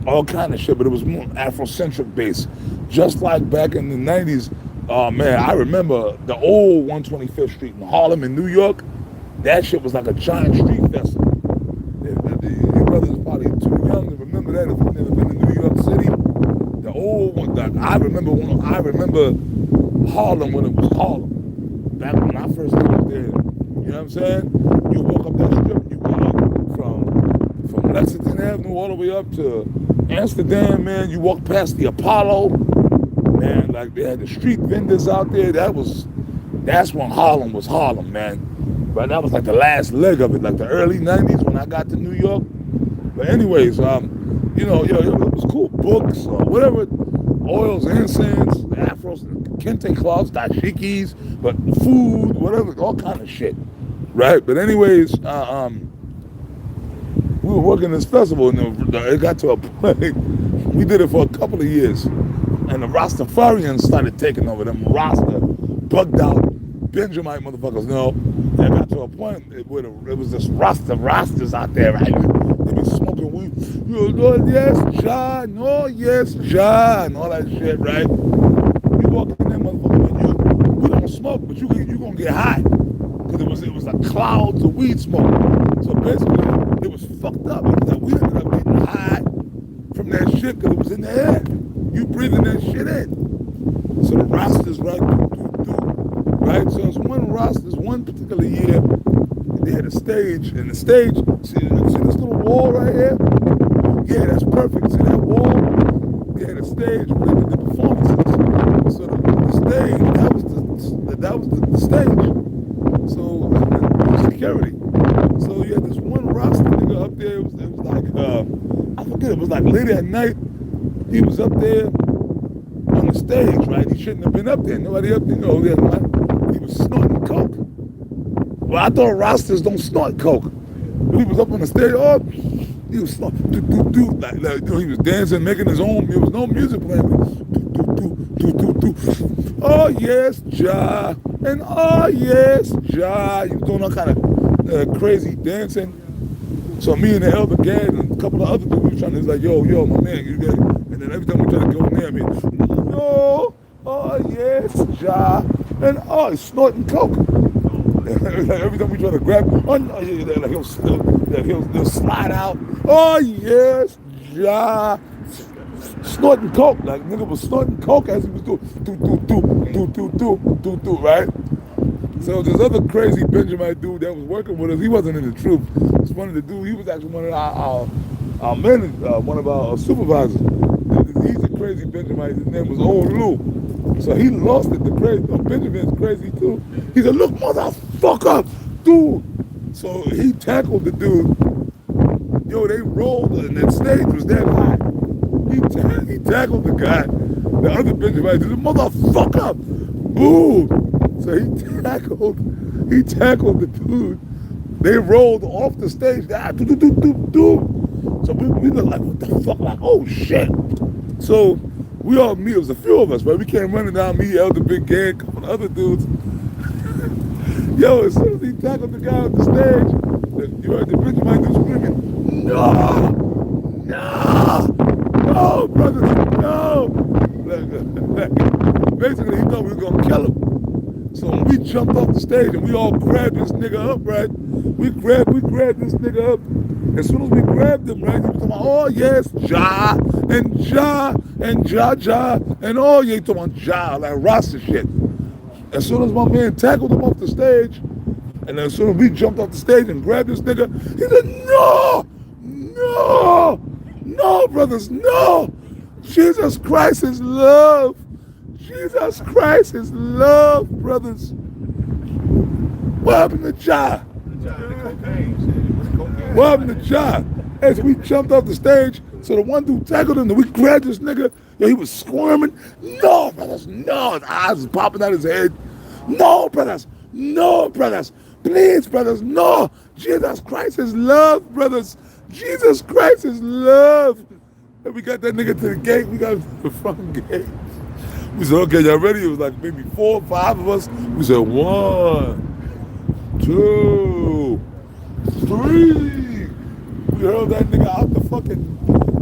all kind of shit. But it was more Afrocentric based, just like back in the '90s. Oh man, I remember the old 125th Street in Harlem in New York. That shit was like a giant street festival. Your brothers probably too young to remember that if you've never been to New York City. The old one, I remember Harlem when it was Harlem. Back when I first got there, you know what I'm saying? You walk up that strip, you go up from Lexington Avenue all the way up to Amsterdam, man. You walk past the Apollo, man. Like, they had the street vendors out there. That's when Harlem was Harlem, man. But that was like the last leg of it, like the early '90s when I got to New York. But anyways, you know, it was cool. Books, whatever, oils, incense, afros, kente cloths, dashikis, but food, whatever, all kind of shit, right? But anyways, we were working this festival, and it got to a point, we did it for a couple of years, and the Rastafarians started taking over. Them Rasta, bugged out, Benjamite motherfuckers, you know. It got to a point where it was just Rastas out there, right? They be smoking weed. You know, yes, John, no, yes, John, all that shit, right? You walk in there, motherfucker, we don't smoke, but you gonna get high. Because it was like clouds of weed smoke. So basically, it was fucked up. It was like we ended up getting high from that shit because it was in the air. You breathing that shit in. So the Rastas, right? Right? So it's one particular year, they had a stage, and the stage, see this little wall right here? Yeah, that's perfect. See that wall? They had a stage where they did the performances. So the stage, that was the stage. So security. So you had this one Rasta nigga up there. It was like, I forget, it was like late at night. He was up there on the stage, right? He shouldn't have been up there. Nobody up there, he was snorting coke. Well, I thought Rastas don't snort coke. But he was up on the stage, he was snorting, like, you know, he was dancing, making his own, there was no music playing. Oh yes, Jah, and oh yes, Jah. He was doing all kind of crazy dancing. So me and the elder Gad and a couple of other people were trying to, like, yo, my man, you get it. And then every time we try to go near me, no, oh yes, Jah, and oh, he's snorting coke. Every time we try to grab him, he'll slide out. Oh yes, Jah, snorting coke. Like, nigga was snorting coke as he was doing do, right? So this other crazy Benjamite dude that was working with us, he wasn't in the truth. It's one of the dudes. He was actually one of our men, one of our supervisors. He's a crazy Benjamite. His name was Old Lou. So he lost it. The crazy Benjamin's crazy too. He said, "Look, motherfucker, dude." So he tackled the dude. Yo, they rolled, and that stage was that high. He tackled the guy. The other Benjamin said, "Motherfucker, boom. So he tackled the dude. They rolled off the stage. Ah, do. So we look like, what the fuck? Like, oh shit. So we all meet. It was a few of us, right? We came running down, me, Elder Big Gang, a couple of other dudes. Yo, as soon as he tackled the guy on the stage, you heard the picture might do screaming, no, brothers, no. Basically, he thought we were gonna kill him. So when we jumped off the stage and we all grabbed this nigga up, right? We grabbed this nigga up. As soon as we grabbed him, right, he was talking about, oh yes, Jah, and Jah, and oh yeah, he talking about Jah, like Rasta shit. As soon as my man tackled him off the stage, and as soon as we jumped off the stage and grabbed this nigga, he said, no, brothers, no. Jesus Christ is love. Jesus Christ is love, brothers. What happened to Jah? What happened to Jah? As we jumped off the stage, so the one dude tackled him, and we grabbed this nigga. Yo, he was squirming. No, brothers, no. His eyes was popping out his head. No, brothers. Please, brothers, no. Jesus Christ is love, brothers. Jesus Christ is love. And we got that nigga to the gate. We got him to the front gate. We said, okay, y'all ready? It was like maybe 4 or 5 of us. We said, 1, 2, 3. We hurled that nigga out the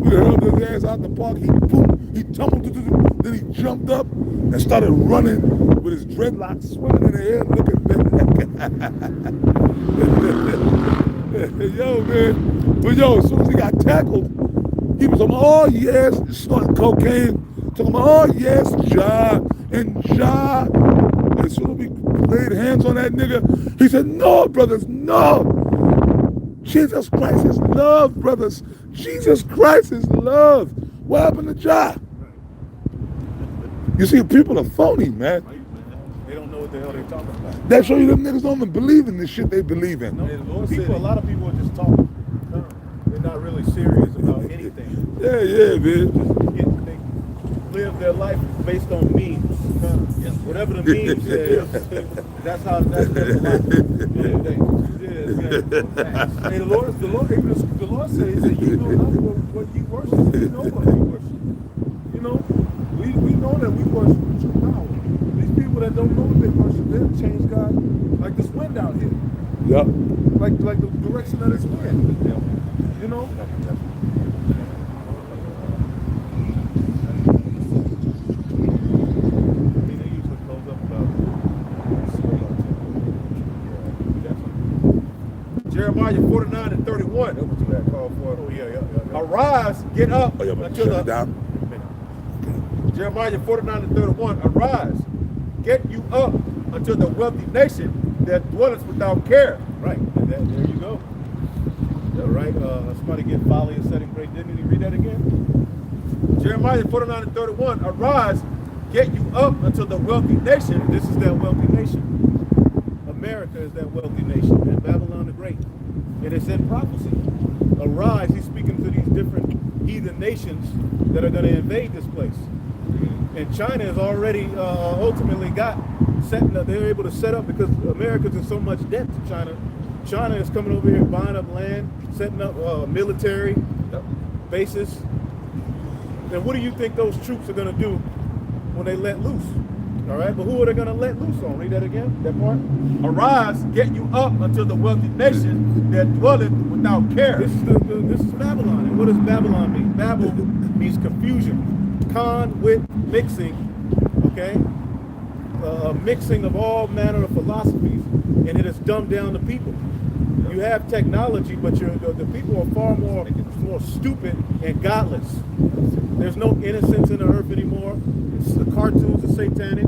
we hurled his ass out the park. He tumbled, then he jumped up and started running with his dreadlocks swinging in the air, looking back. Yo, man. But yo, as soon as he got tackled, he was talking, oh yes, snorting cocaine. Talking about, oh yes, Jah, and Jah. As soon as we laid hands on that nigga, he said, no, brothers, no. Jesus Christ is love, brothers. Jesus Christ is love. What happened to Jah? You see, people are phony, man. They don't know what the hell they're talking about. That show you them niggas don't even believe in this shit they believe in. No, a lot of people are just talking. They're not really serious about anything. Yeah, man. They live their life based on memes. Whatever the meme says, that's their life. Hey, the Lord said, he said, you know not what you worship, you know what we worship. You know, we know that we worship the true power. These people that don't know what they worship, they'll change God, like this wind out here. Yeah. Like the direction of this wind. You know? Jeremiah 49:31. That's what you had called for. Oh, yeah. Arise, get up until the down. Jeremiah 49:31. Arise, get you up until the wealthy nation that dwelleth without care. Right. And there you go. All right. Somebody get folly and setting great dignity. Read that again. Jeremiah 49:31. Arise, get you up until the wealthy nation. This is that wealthy nation. America is that wealthy nation, and Babylon the Great. And it's in prophecy. Arise, he's speaking to these different heathen nations that are going to invade this place. And China has already ultimately they're able to set up, because America's in so much debt to China. China is coming over here, buying up land, setting up military bases. And what do you think those troops are going to do when they let loose? All right, but who are they going to let loose on? Read that again, that part. Arise, get you up until the wealthy nation that dwelleth without care. This is Babylon. And what does Babylon mean? Babel means confusion. Con, wit, mixing, okay? Mixing of all manner of philosophies, and it has dumbed down the people. You have technology, but the people are far more stupid and godless. There's no innocence in the earth anymore. The cartoons are satanic.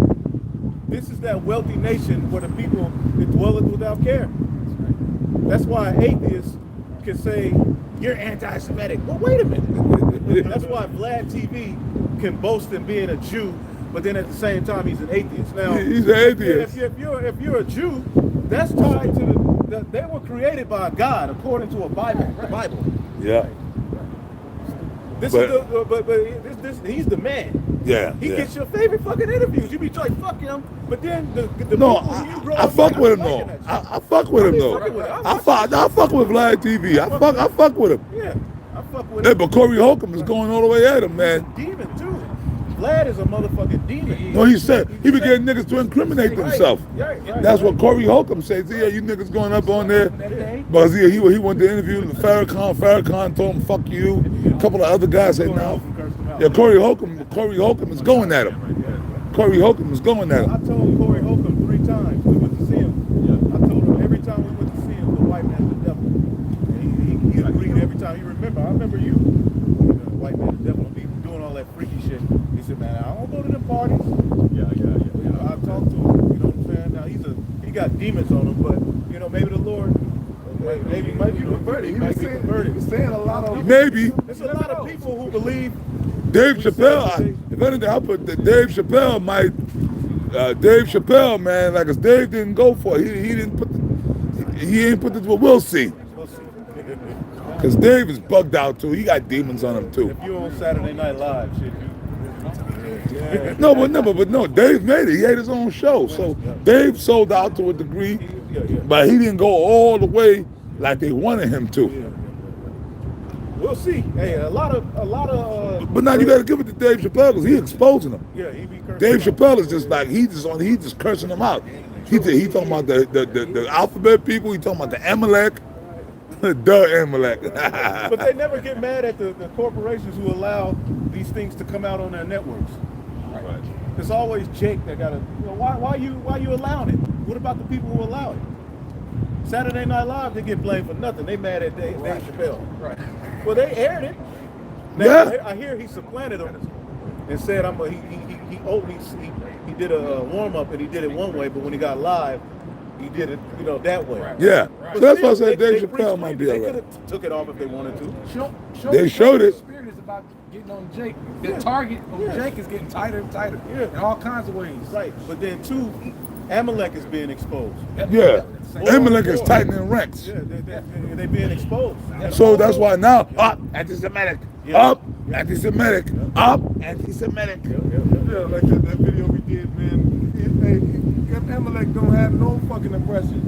This is that wealthy nation where the people that dwelleth without care. That's why atheists can say, you're anti-Semitic. Well, wait a minute. That's why Vlad TV can boast in being a Jew, but then at the same time he's an atheist. Now, he's an atheist. If you're a Jew, that's tied to they were created by God according to a Bible. Yeah. He's the man. Yeah, He yeah. gets your favorite fucking interviews. You be like, fuck him. But then the No, people who you grow I up fuck with him liking though. that shit. I fuck with I him be though. fucking with him. I fuck with Vlad TV. I fuck with him. Yeah, I fuck with Yeah, him. but Corey Holcomb is going all the way at him, man. Demon too. Vlad is a motherfucking demon. No, he said he be getting niggas to incriminate themselves. Right. That's what Corey Holcomb says. Yeah, you niggas going up on there. Because he went to interview Farrakhan. Farrakhan told him, fuck you. A couple of other guys said, no. Yeah, Corey Holcomb is going at him. Corey Holcomb is going at I him. told Corey Holcomb 3 times we went to see him. I told him every time we went to see him, the white man's the devil. And he agreed every time. I remember you. The white man's the devil. Be doing all that freaky shit. He said, man, I don't go to them parties. Yeah. You know, I talked to him. You know what I'm saying? Now he got demons on him, but you know, maybe the Lord. Maybe he might be converted. He might be converted. He's saying a lot of Maybe There's a lot of people who believe. Dave Chappelle, if anything, I put that Dave Chappelle might, Dave Chappelle, man, like, 'cause Dave didn't go for it. He didn't put he ain't put this, but we'll see. Because Dave is bugged out too. He got demons on him too. If you're on Saturday Night Live, shit, yeah. No, but no, Dave made it. He had his own show. So Dave sold out to a degree, but he didn't go all the way like they wanted him to. We'll see. Hey, a lot of. But now you got to give it to Dave Chappelle because he exposing them. Yeah, he be cursing. Dave Chappelle is just like he just cursing them out. He talking about the alphabet people. He talking about the Amalek, the Amalek. But they never get mad at the corporations who allow these things to come out on their networks. Right. It's always Jake that got to. You know, why you allowing it? What about the people who allow it? Saturday Night Live, they get blamed for nothing. They mad at Dave Chappelle. Right. Well, they aired it. Now, Yeah. I hear he supplanted him and said he did a warm up and he did it one way, but when he got live, he did it that way. Yeah. But So that's why I still, said Dave they Chappelle might be They all could right. have took it off if they wanted to. They showed it. The spirit is about getting on Jake. The target on Jake is getting tighter and tighter in all kinds of ways. Right. But then too, Amalek is being exposed. Yeah. Amalek is tightening ranks. Yeah, they being exposed. So that's why now, up, anti-Semitic, up, anti-Semitic, up, anti-Semitic. Yeah, like that video we did, man. Amalek don't have no fucking oppression.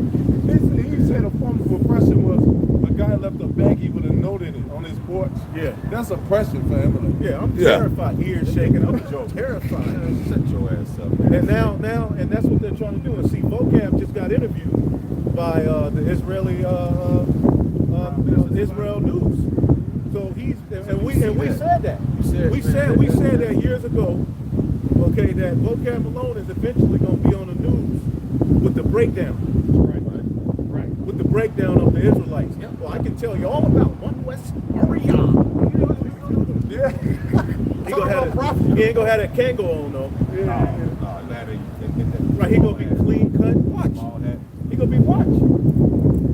Basically, he said a form of oppression was a guy left a baggie with a note in it on his porch. Yeah. That's oppression for Amalek. Yeah, I'm terrified. Ears shaking. I'm terrified. Shut your ass up. And now, and that's what they're trying to do. And see, Vocab just got interviewed by the Israeli Israel News. So we said that. We said that years ago. Okay, that Vocab Malone is eventually going to be on the news with the breakdown. Right. With the breakdown of the Israelites. Well, I can tell you all about One West Area. Yeah. He ain't gonna have that Kango on though. Right, he gonna be clean cut. Watch. He gonna be watched.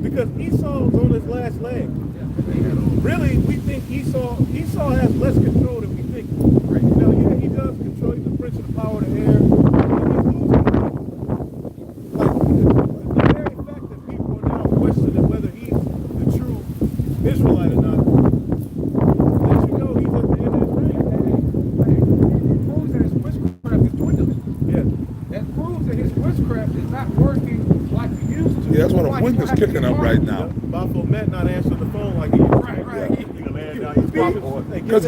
Because Esau's on his last leg. Really, we think Esau has less control than we think. Right. Now, yeah, he does control. He's the prince of the power of the air. Like the very fact that people are now questioning whether he's the true Israelite or not, let you know he's at the end of his reign. It proves that his witchcraft is dwindling. Yeah. That proves that his witchcraft is not working like it used to. Yeah, that's why the wind is kicking up right now. Baphomet not answering the phone like he used to. Right. Because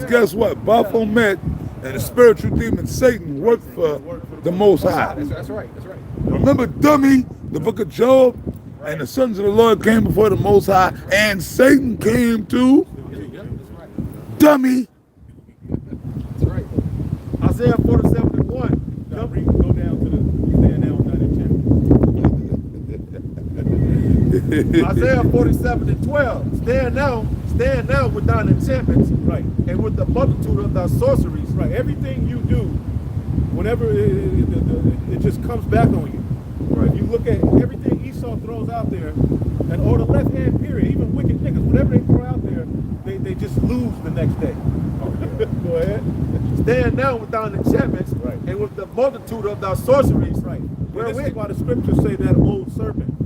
guess what? Baphomet and the spiritual demon Satan work for the Most High. That's right. Remember, dummy, the book of Job, and the sons of the Lord came before the Most High, and Satan came too. Dummy. That's right. Isaiah 47:1. Go down to the stand down Isaiah 47:12. Stand now with thine enchantments, right, and with the multitude of thy sorceries. right. Everything you do, whenever it just comes back on you. Right. You look at everything Esau throws out there, or the left hand period, even wicked niggas, whatever they throw out there, they just lose the next day. Go ahead. Stand now with thine enchantments, Right. and with the multitude of thy sorceries. Right. Well, this is why the scriptures say that old serpent.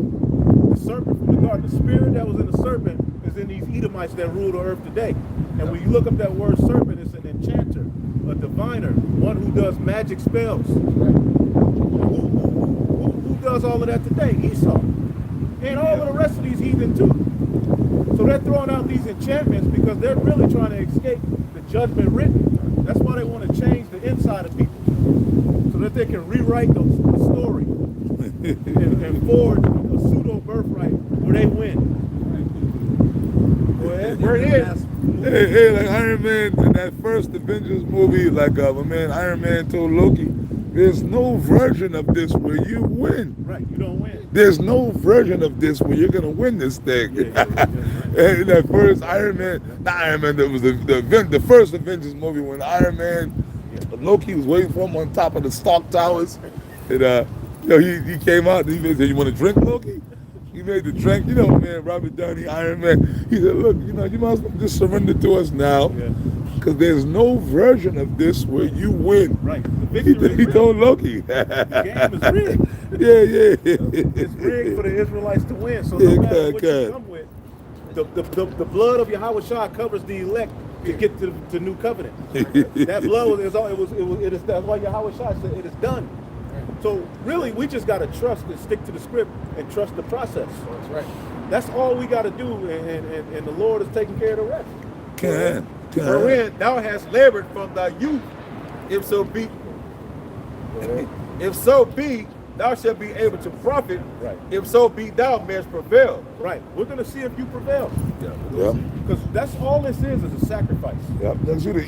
The serpent from the garden, the spirit that was in the serpent is in these Edomites that rule the earth today. And when you look up that word serpent, it's an enchanter. a diviner, one who does magic spells. Who does all of that today? Esau. And all of the rest of these heathen too. So they're throwing out these enchantments because they're really trying to escape the judgment written. That's why they want to change the inside of people, so that they can rewrite the story and forge a pseudo birthright where they win. Go ahead. We're here. Hey, like Iron Man in that first Avengers movie, like my man Iron Man told Loki, there's no version of this where you win. Right, you don't win. There's no version of this where you're gonna win this thing. And in that first Iron Man, not Iron Man, that was the first Avengers movie when Iron Man, Loki was waiting for him on top of the Stark Towers, and he came out and he said, "You want to drink, Loki?" He made the drink, man, Robert Downey, Iron Man. He said, "Look, you might as well just surrender to us now, because there's no version of this where you win." Right. The victory He told Loki. The game is rigged. Yeah. It's rigged for the Israelites to win. So no matter what you come with, the blood of Yahweh Shah covers the elect to get to the new covenant. That blood that's why Yahweh Shah said it is done. So really, we just got to trust and stick to the script and trust the process. That's right. That's all we got to do, and the Lord is taking care of the rest. Wherein thou hast labored from thy youth, if so be, thou shalt be able to profit. Right. If so be thou mayest prevail. Right. We're going to see if you prevail. Yeah. Because that's all this is a sacrifice. Yep. See the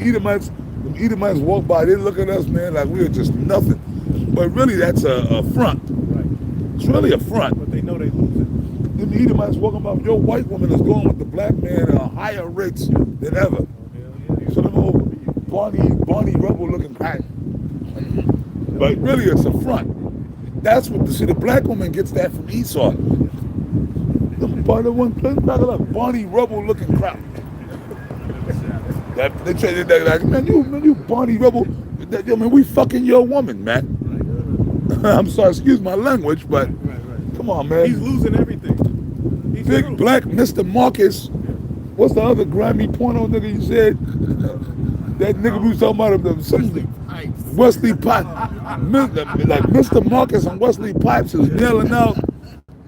Edomites walk by, they look at us, man, like we are just nothing. But really, that's a front. Right. It's really a front. But they know they lose it. Them Edomites walking by, your white woman is going with the black man at higher rates than ever. So them old Barney Rubble looking guy. But really, it's a front. That's what the black woman gets that from Esau. Barney Rubble looking crap. They traded that like, man, you Barney Rubble. Man, we fucking your woman, man. I'm sorry, excuse my language, but come on, man. He's losing everything. Big black Mr. Marcus. What's the other grimy porno nigga you said? That nigga we was talking about Wesley Pipes. Like Mr. Marcus and Wesley Pipes is nailing out.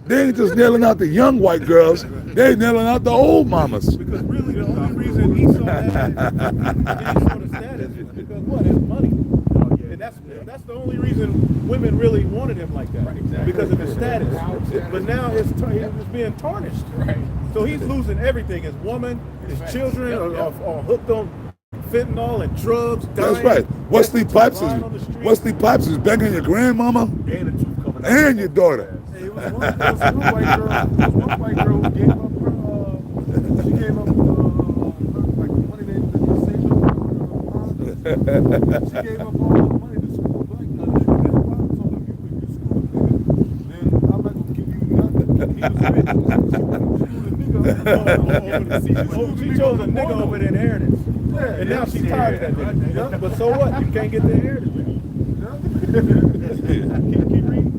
They ain't just nailing out the young white girls. They nailing out the old mamas. Because really the only reason Esau had any sort of status is because what? His money. And that's the only reason women really wanted him like that. Right, exactly. Because of his status. But now he's being tarnished. Right. So he's losing everything. His woman, his children are hooked on fentanyl and drugs. That's right. Wesley Pipes is begging your grandmama and your daughter. Hey, it was one white girl who gave up her, she gave up like the money they saved up for she gave up all the money to school black guys. So if you school then I'm not gonna give you nothing. He was rich. She chose a nigga over the inheritance. And now she's tired of that nigga. But so what? You can't get the inheritance. Keep reading.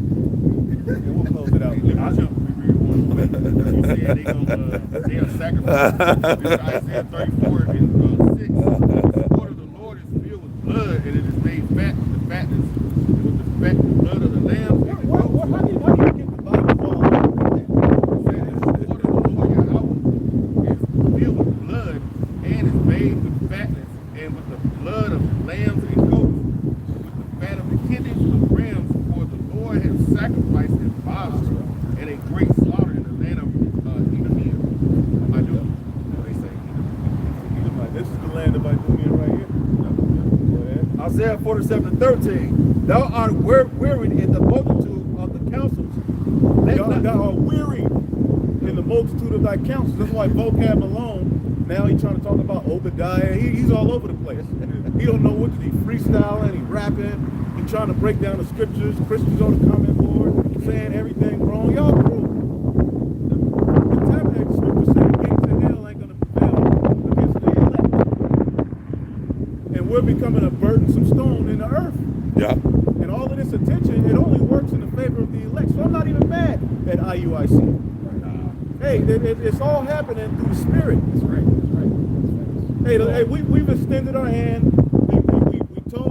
We'll close it out. They'll sacrifice. Isaiah 34 and 6. The sword of the Lord is filled with blood, and it is made fat with the fatness, with the blood of the lambs. How do you get the Bible all like that? The sword of the Lord Yahweh is filled with blood, and is made with fatness, and with the blood of lambs and goats, with the fat of the kidneys of rams, for the Lord has sacrificed in violence and a great slaughter in the land of Edom. I do. They say Edomite. This is the land of Idumea right here. Go ahead. Isaiah 47:13. Thou art wearied in the multitude of the counsels. Thou art weary in the multitude of thy counsels. That's why vocab alone, now he's trying to talk about Obadiah. He's all over the place. He don't know what to do. He freestyling, he rapping, he trying to break down the scriptures. Christians on the comment board saying everything wrong. Y'all prove. The tabernacle scripture said the gates of hell ain't going to prevail against the elect. And we're becoming a burdensome stone in the earth. Yeah. And all of this attention, it only works in the favor of the elect. So I'm not even mad at IUIC. Hey, it's all happening through the Spirit. That's right. Hey, we've extended our hand. We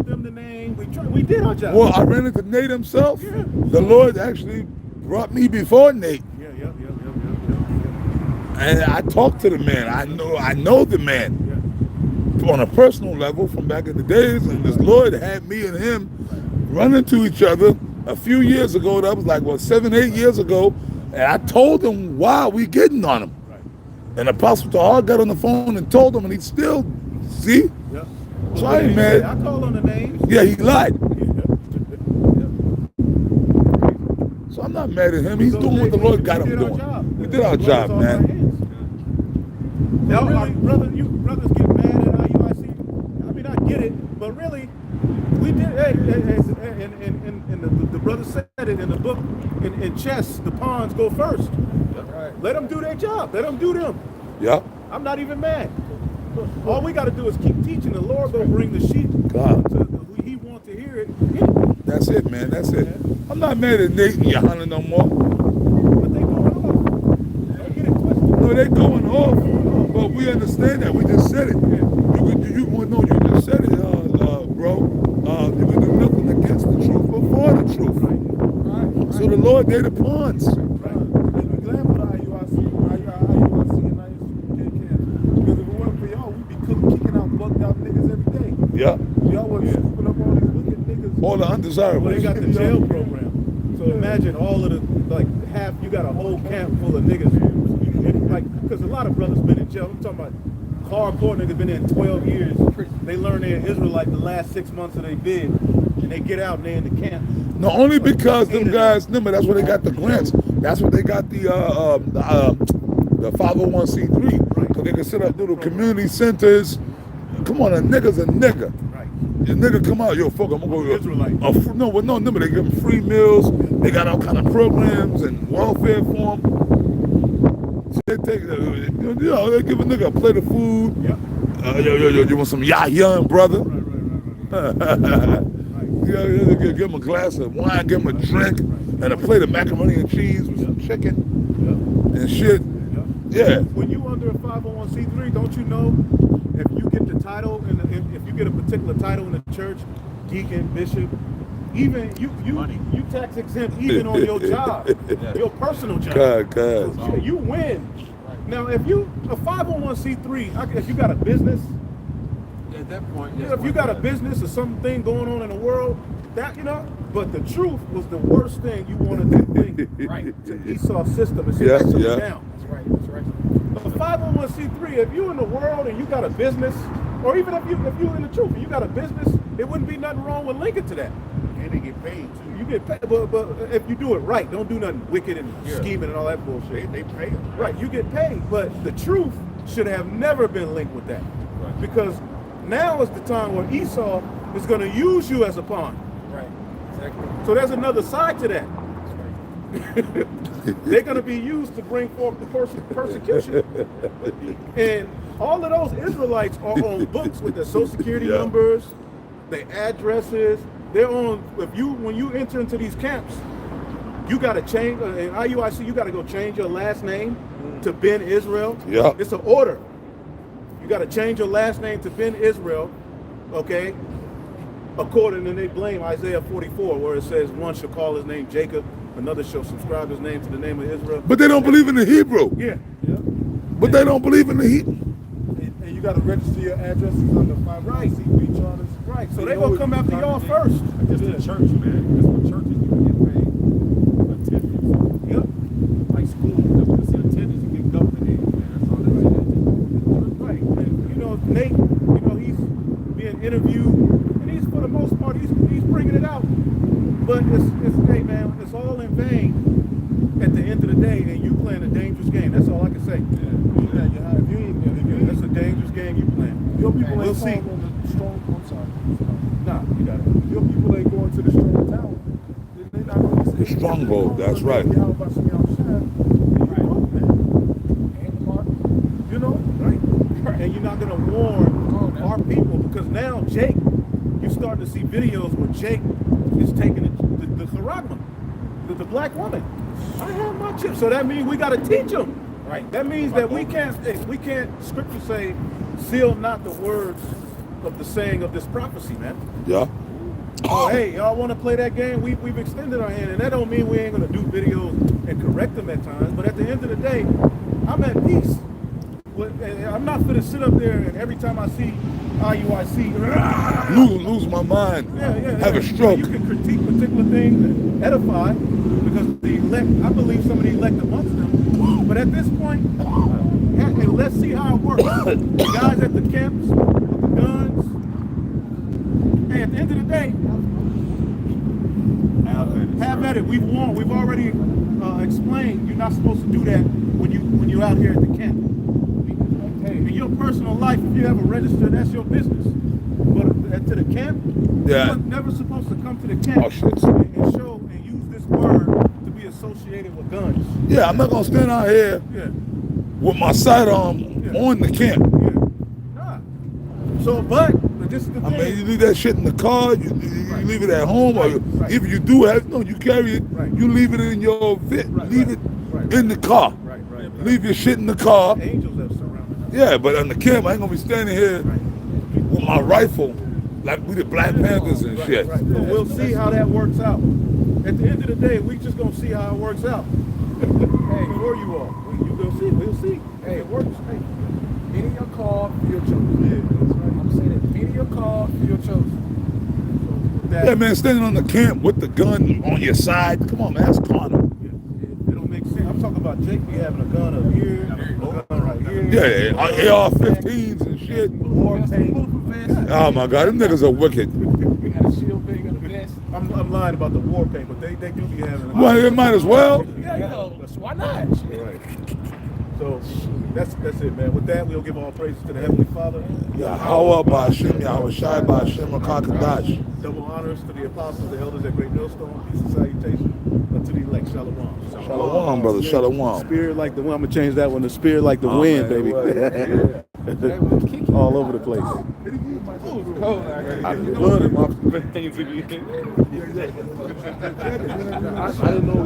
them the name. We did our job. Well, I ran into Nate himself. Yeah. The Lord actually brought me before Nate. Yeah. And I talked to the man. I know the man on a personal level from back in the days. And this Lord had me and him run into each other a few years ago. That was like, 7, 8 years ago. And I told him why we getting on him. Right. And Apostle Tahar got on the phone and told him, and he still, see? Yeah. So I ain't mad. I called on the names. Yeah, he lied. Yeah. So I'm not mad at him. He's doing what the Lord got him doing. We did our job, man. Now, brothers get mad at IUIC. I mean, I get it, but really, we did. And the brother said it in the book. In chess, the pawns go first. Right. Let them do their job. Let them do them. Yeah. I'm not even mad. All we got to do is keep teaching. The Lord will bring the sheep God. to who He wants to hear it. Anyway. That's it, man. That's it. I'm not mad at Nate and Johanna no more. But they going off. Don't get it twisted. No, they going off. But we understand that. We just said it. You just said it, bro. You can do nothing against the truth or for the truth. Right. So the Lord, they're the pawns. We're glad for the IUIC and IUIC. Because if it wasn't for y'all, we'd be kicking out bugged out niggas every day. Yeah. Y'all wasn't scooping up all these wicked niggas. All the Well, undesirables. they got the jail program. So imagine all of the, half, you got a whole camp full of niggas. Because a lot of brothers been in jail. I'm talking about hardcore niggas been in 12 years. They learn they're Israelite the last 6 months of their bid. And they get out and they're in the camp. No, only because them guys, remember, that's where they got the grants. That's where they got the 501c3. So they can set up little community centers. Come on, a nigga's a nigga. Right. The nigga come out, yo, fuck, I'm gonna go. Israelite. Remember, they give them free meals. They got all kind of programs and welfare for them. So they take, they give a nigga a plate of food. Yeah. Yo, you want some young brother? Give him a glass of wine, give him a drink, and a plate of macaroni and cheese with some chicken and shit. Yeah. When you under a 501c3, don't you know if you get the title and if you get a particular title in the church, deacon, bishop, even you tax exempt even on your job, your personal job. God. So you win. Now, if you a 501c3, if you got a business. At that point, If you got a business or something going on in the world, but the truth was the worst thing you wanted to bring to Esau's system and sit down. That's right. A 501c3, if you in the world and you got a business, or even if you in the truth and you got a business, there wouldn't be nothing wrong with linking to that. And they get paid too. You get paid, but if you do it right, don't do nothing wicked and scheming and all that bullshit. They pay them. Right, you get paid, but the truth should have never been linked with that, because now is the time where Esau is going to use you as a pawn. Right. Exactly. So there's another side to that. They're going to be used to bring forth the persecution. And all of those Israelites are on books with their social security numbers, their addresses. They're on, when you enter into these camps, you got to change, in IUIC, you got to go change your last name to Ben Israel. Yeah. It's an order. You got to change your last name to Ben Israel, okay? According, and they blame Isaiah 44, where it says one shall call his name Jacob, another shall subscribe his name to the name of Israel. But they don't believe in the Hebrew. Yeah. But they don't believe in the Hebrew. And you got to register your addresses on the 501c3 charters. Right. So they gonna come after y'all first. Just the church, man. That's what churches you can get paid. Attendance. Yep. Like school. That's attendance. You get government aid, man. That's all that is. Right. And, Nate, he's being interviewed, and he's, for the most part, he's bringing it out. But it's hey, man, it's all in vain at the end of the day, and you playing a dangerous game. That's all I can say. That's a dangerous game you playing. Your people We'll ain't see. falling on the strong. I'm sorry. Nah, you got it. Your people ain't going to the strong tower. They not going to The stronghold, that's right. Right. And you're not going to warn our people, because now Jake, you're starting to see videos where Jake is taking the charagma, the black woman. I have my chip, so that means we got to teach them. Right. That means that we can't scripture say, seal not the words of the saying of this prophecy, man. Yeah. Oh, hey, y'all want to play that game? We've extended our hand, and that don't mean we ain't gonna do videos and correct them at times. But at the end of the day, I'm at peace. I'm not gonna sit up there and every time I see IUIC, Lose my mind. Have a You stroke. can critique particular things and edify because the elect, I believe some of the elect amongst them. But at this point, hey, let's see how it works. The guys at the camps with the guns. Hey, at the end of the day, have at it. We've won. We've already explained you're not supposed to do that when you're out here at the camp. Hey, in your personal life, if you have a register, that's your business. But to the camp, you're never supposed to come to the camp and show and use this word to be associated with guns. Yeah, I'm not gonna stand out here with my sidearm on the camp. Nah. So, but this is the thing. I mean, you leave that shit in the car, you leave it at home, or if you do have, no, you carry it, you leave it in your leave it in the car. Leave your shit in the car. Angels have surrounded us. Yeah, but on the camp, I ain't gonna be standing here with my rifle like we the Black Panthers and shit. So we'll see how that works out. At the end of the day, we just gonna see how it works out. Hey, for you all, you gonna see. We'll see. Hey, it works. Hey. Meaning your call, your chosen. I'm saying it. Meaning your call, your chosen. Yeah, man, standing on the camp with the gun on your side. Come on, man, that's carnal. It don't make sense. I'm talking about Jake be having a gun up here, a gun right here. Yeah, AR-15s and shit. War paint. Oh my God, them niggas are wicked. We got a shield big on the vest. I'm lying about the war paint, but they do be having. Well, it might as well. Yeah, why not? Right. So that's it, man. With that, we'll give all praises to the Heavenly Father. Yahweh Ba'Shem, Yahweh Shai Ba'Shem, Akakadash. Double honors to the apostles, the elders at Great Millstone. Peace and salutation unto the elect. Shalom. Shalom, brother, shalom. Spirit like the wind. I'm gonna change that one. The spirit like the wind, baby. All over the place. I blood in my veins again. I didn't know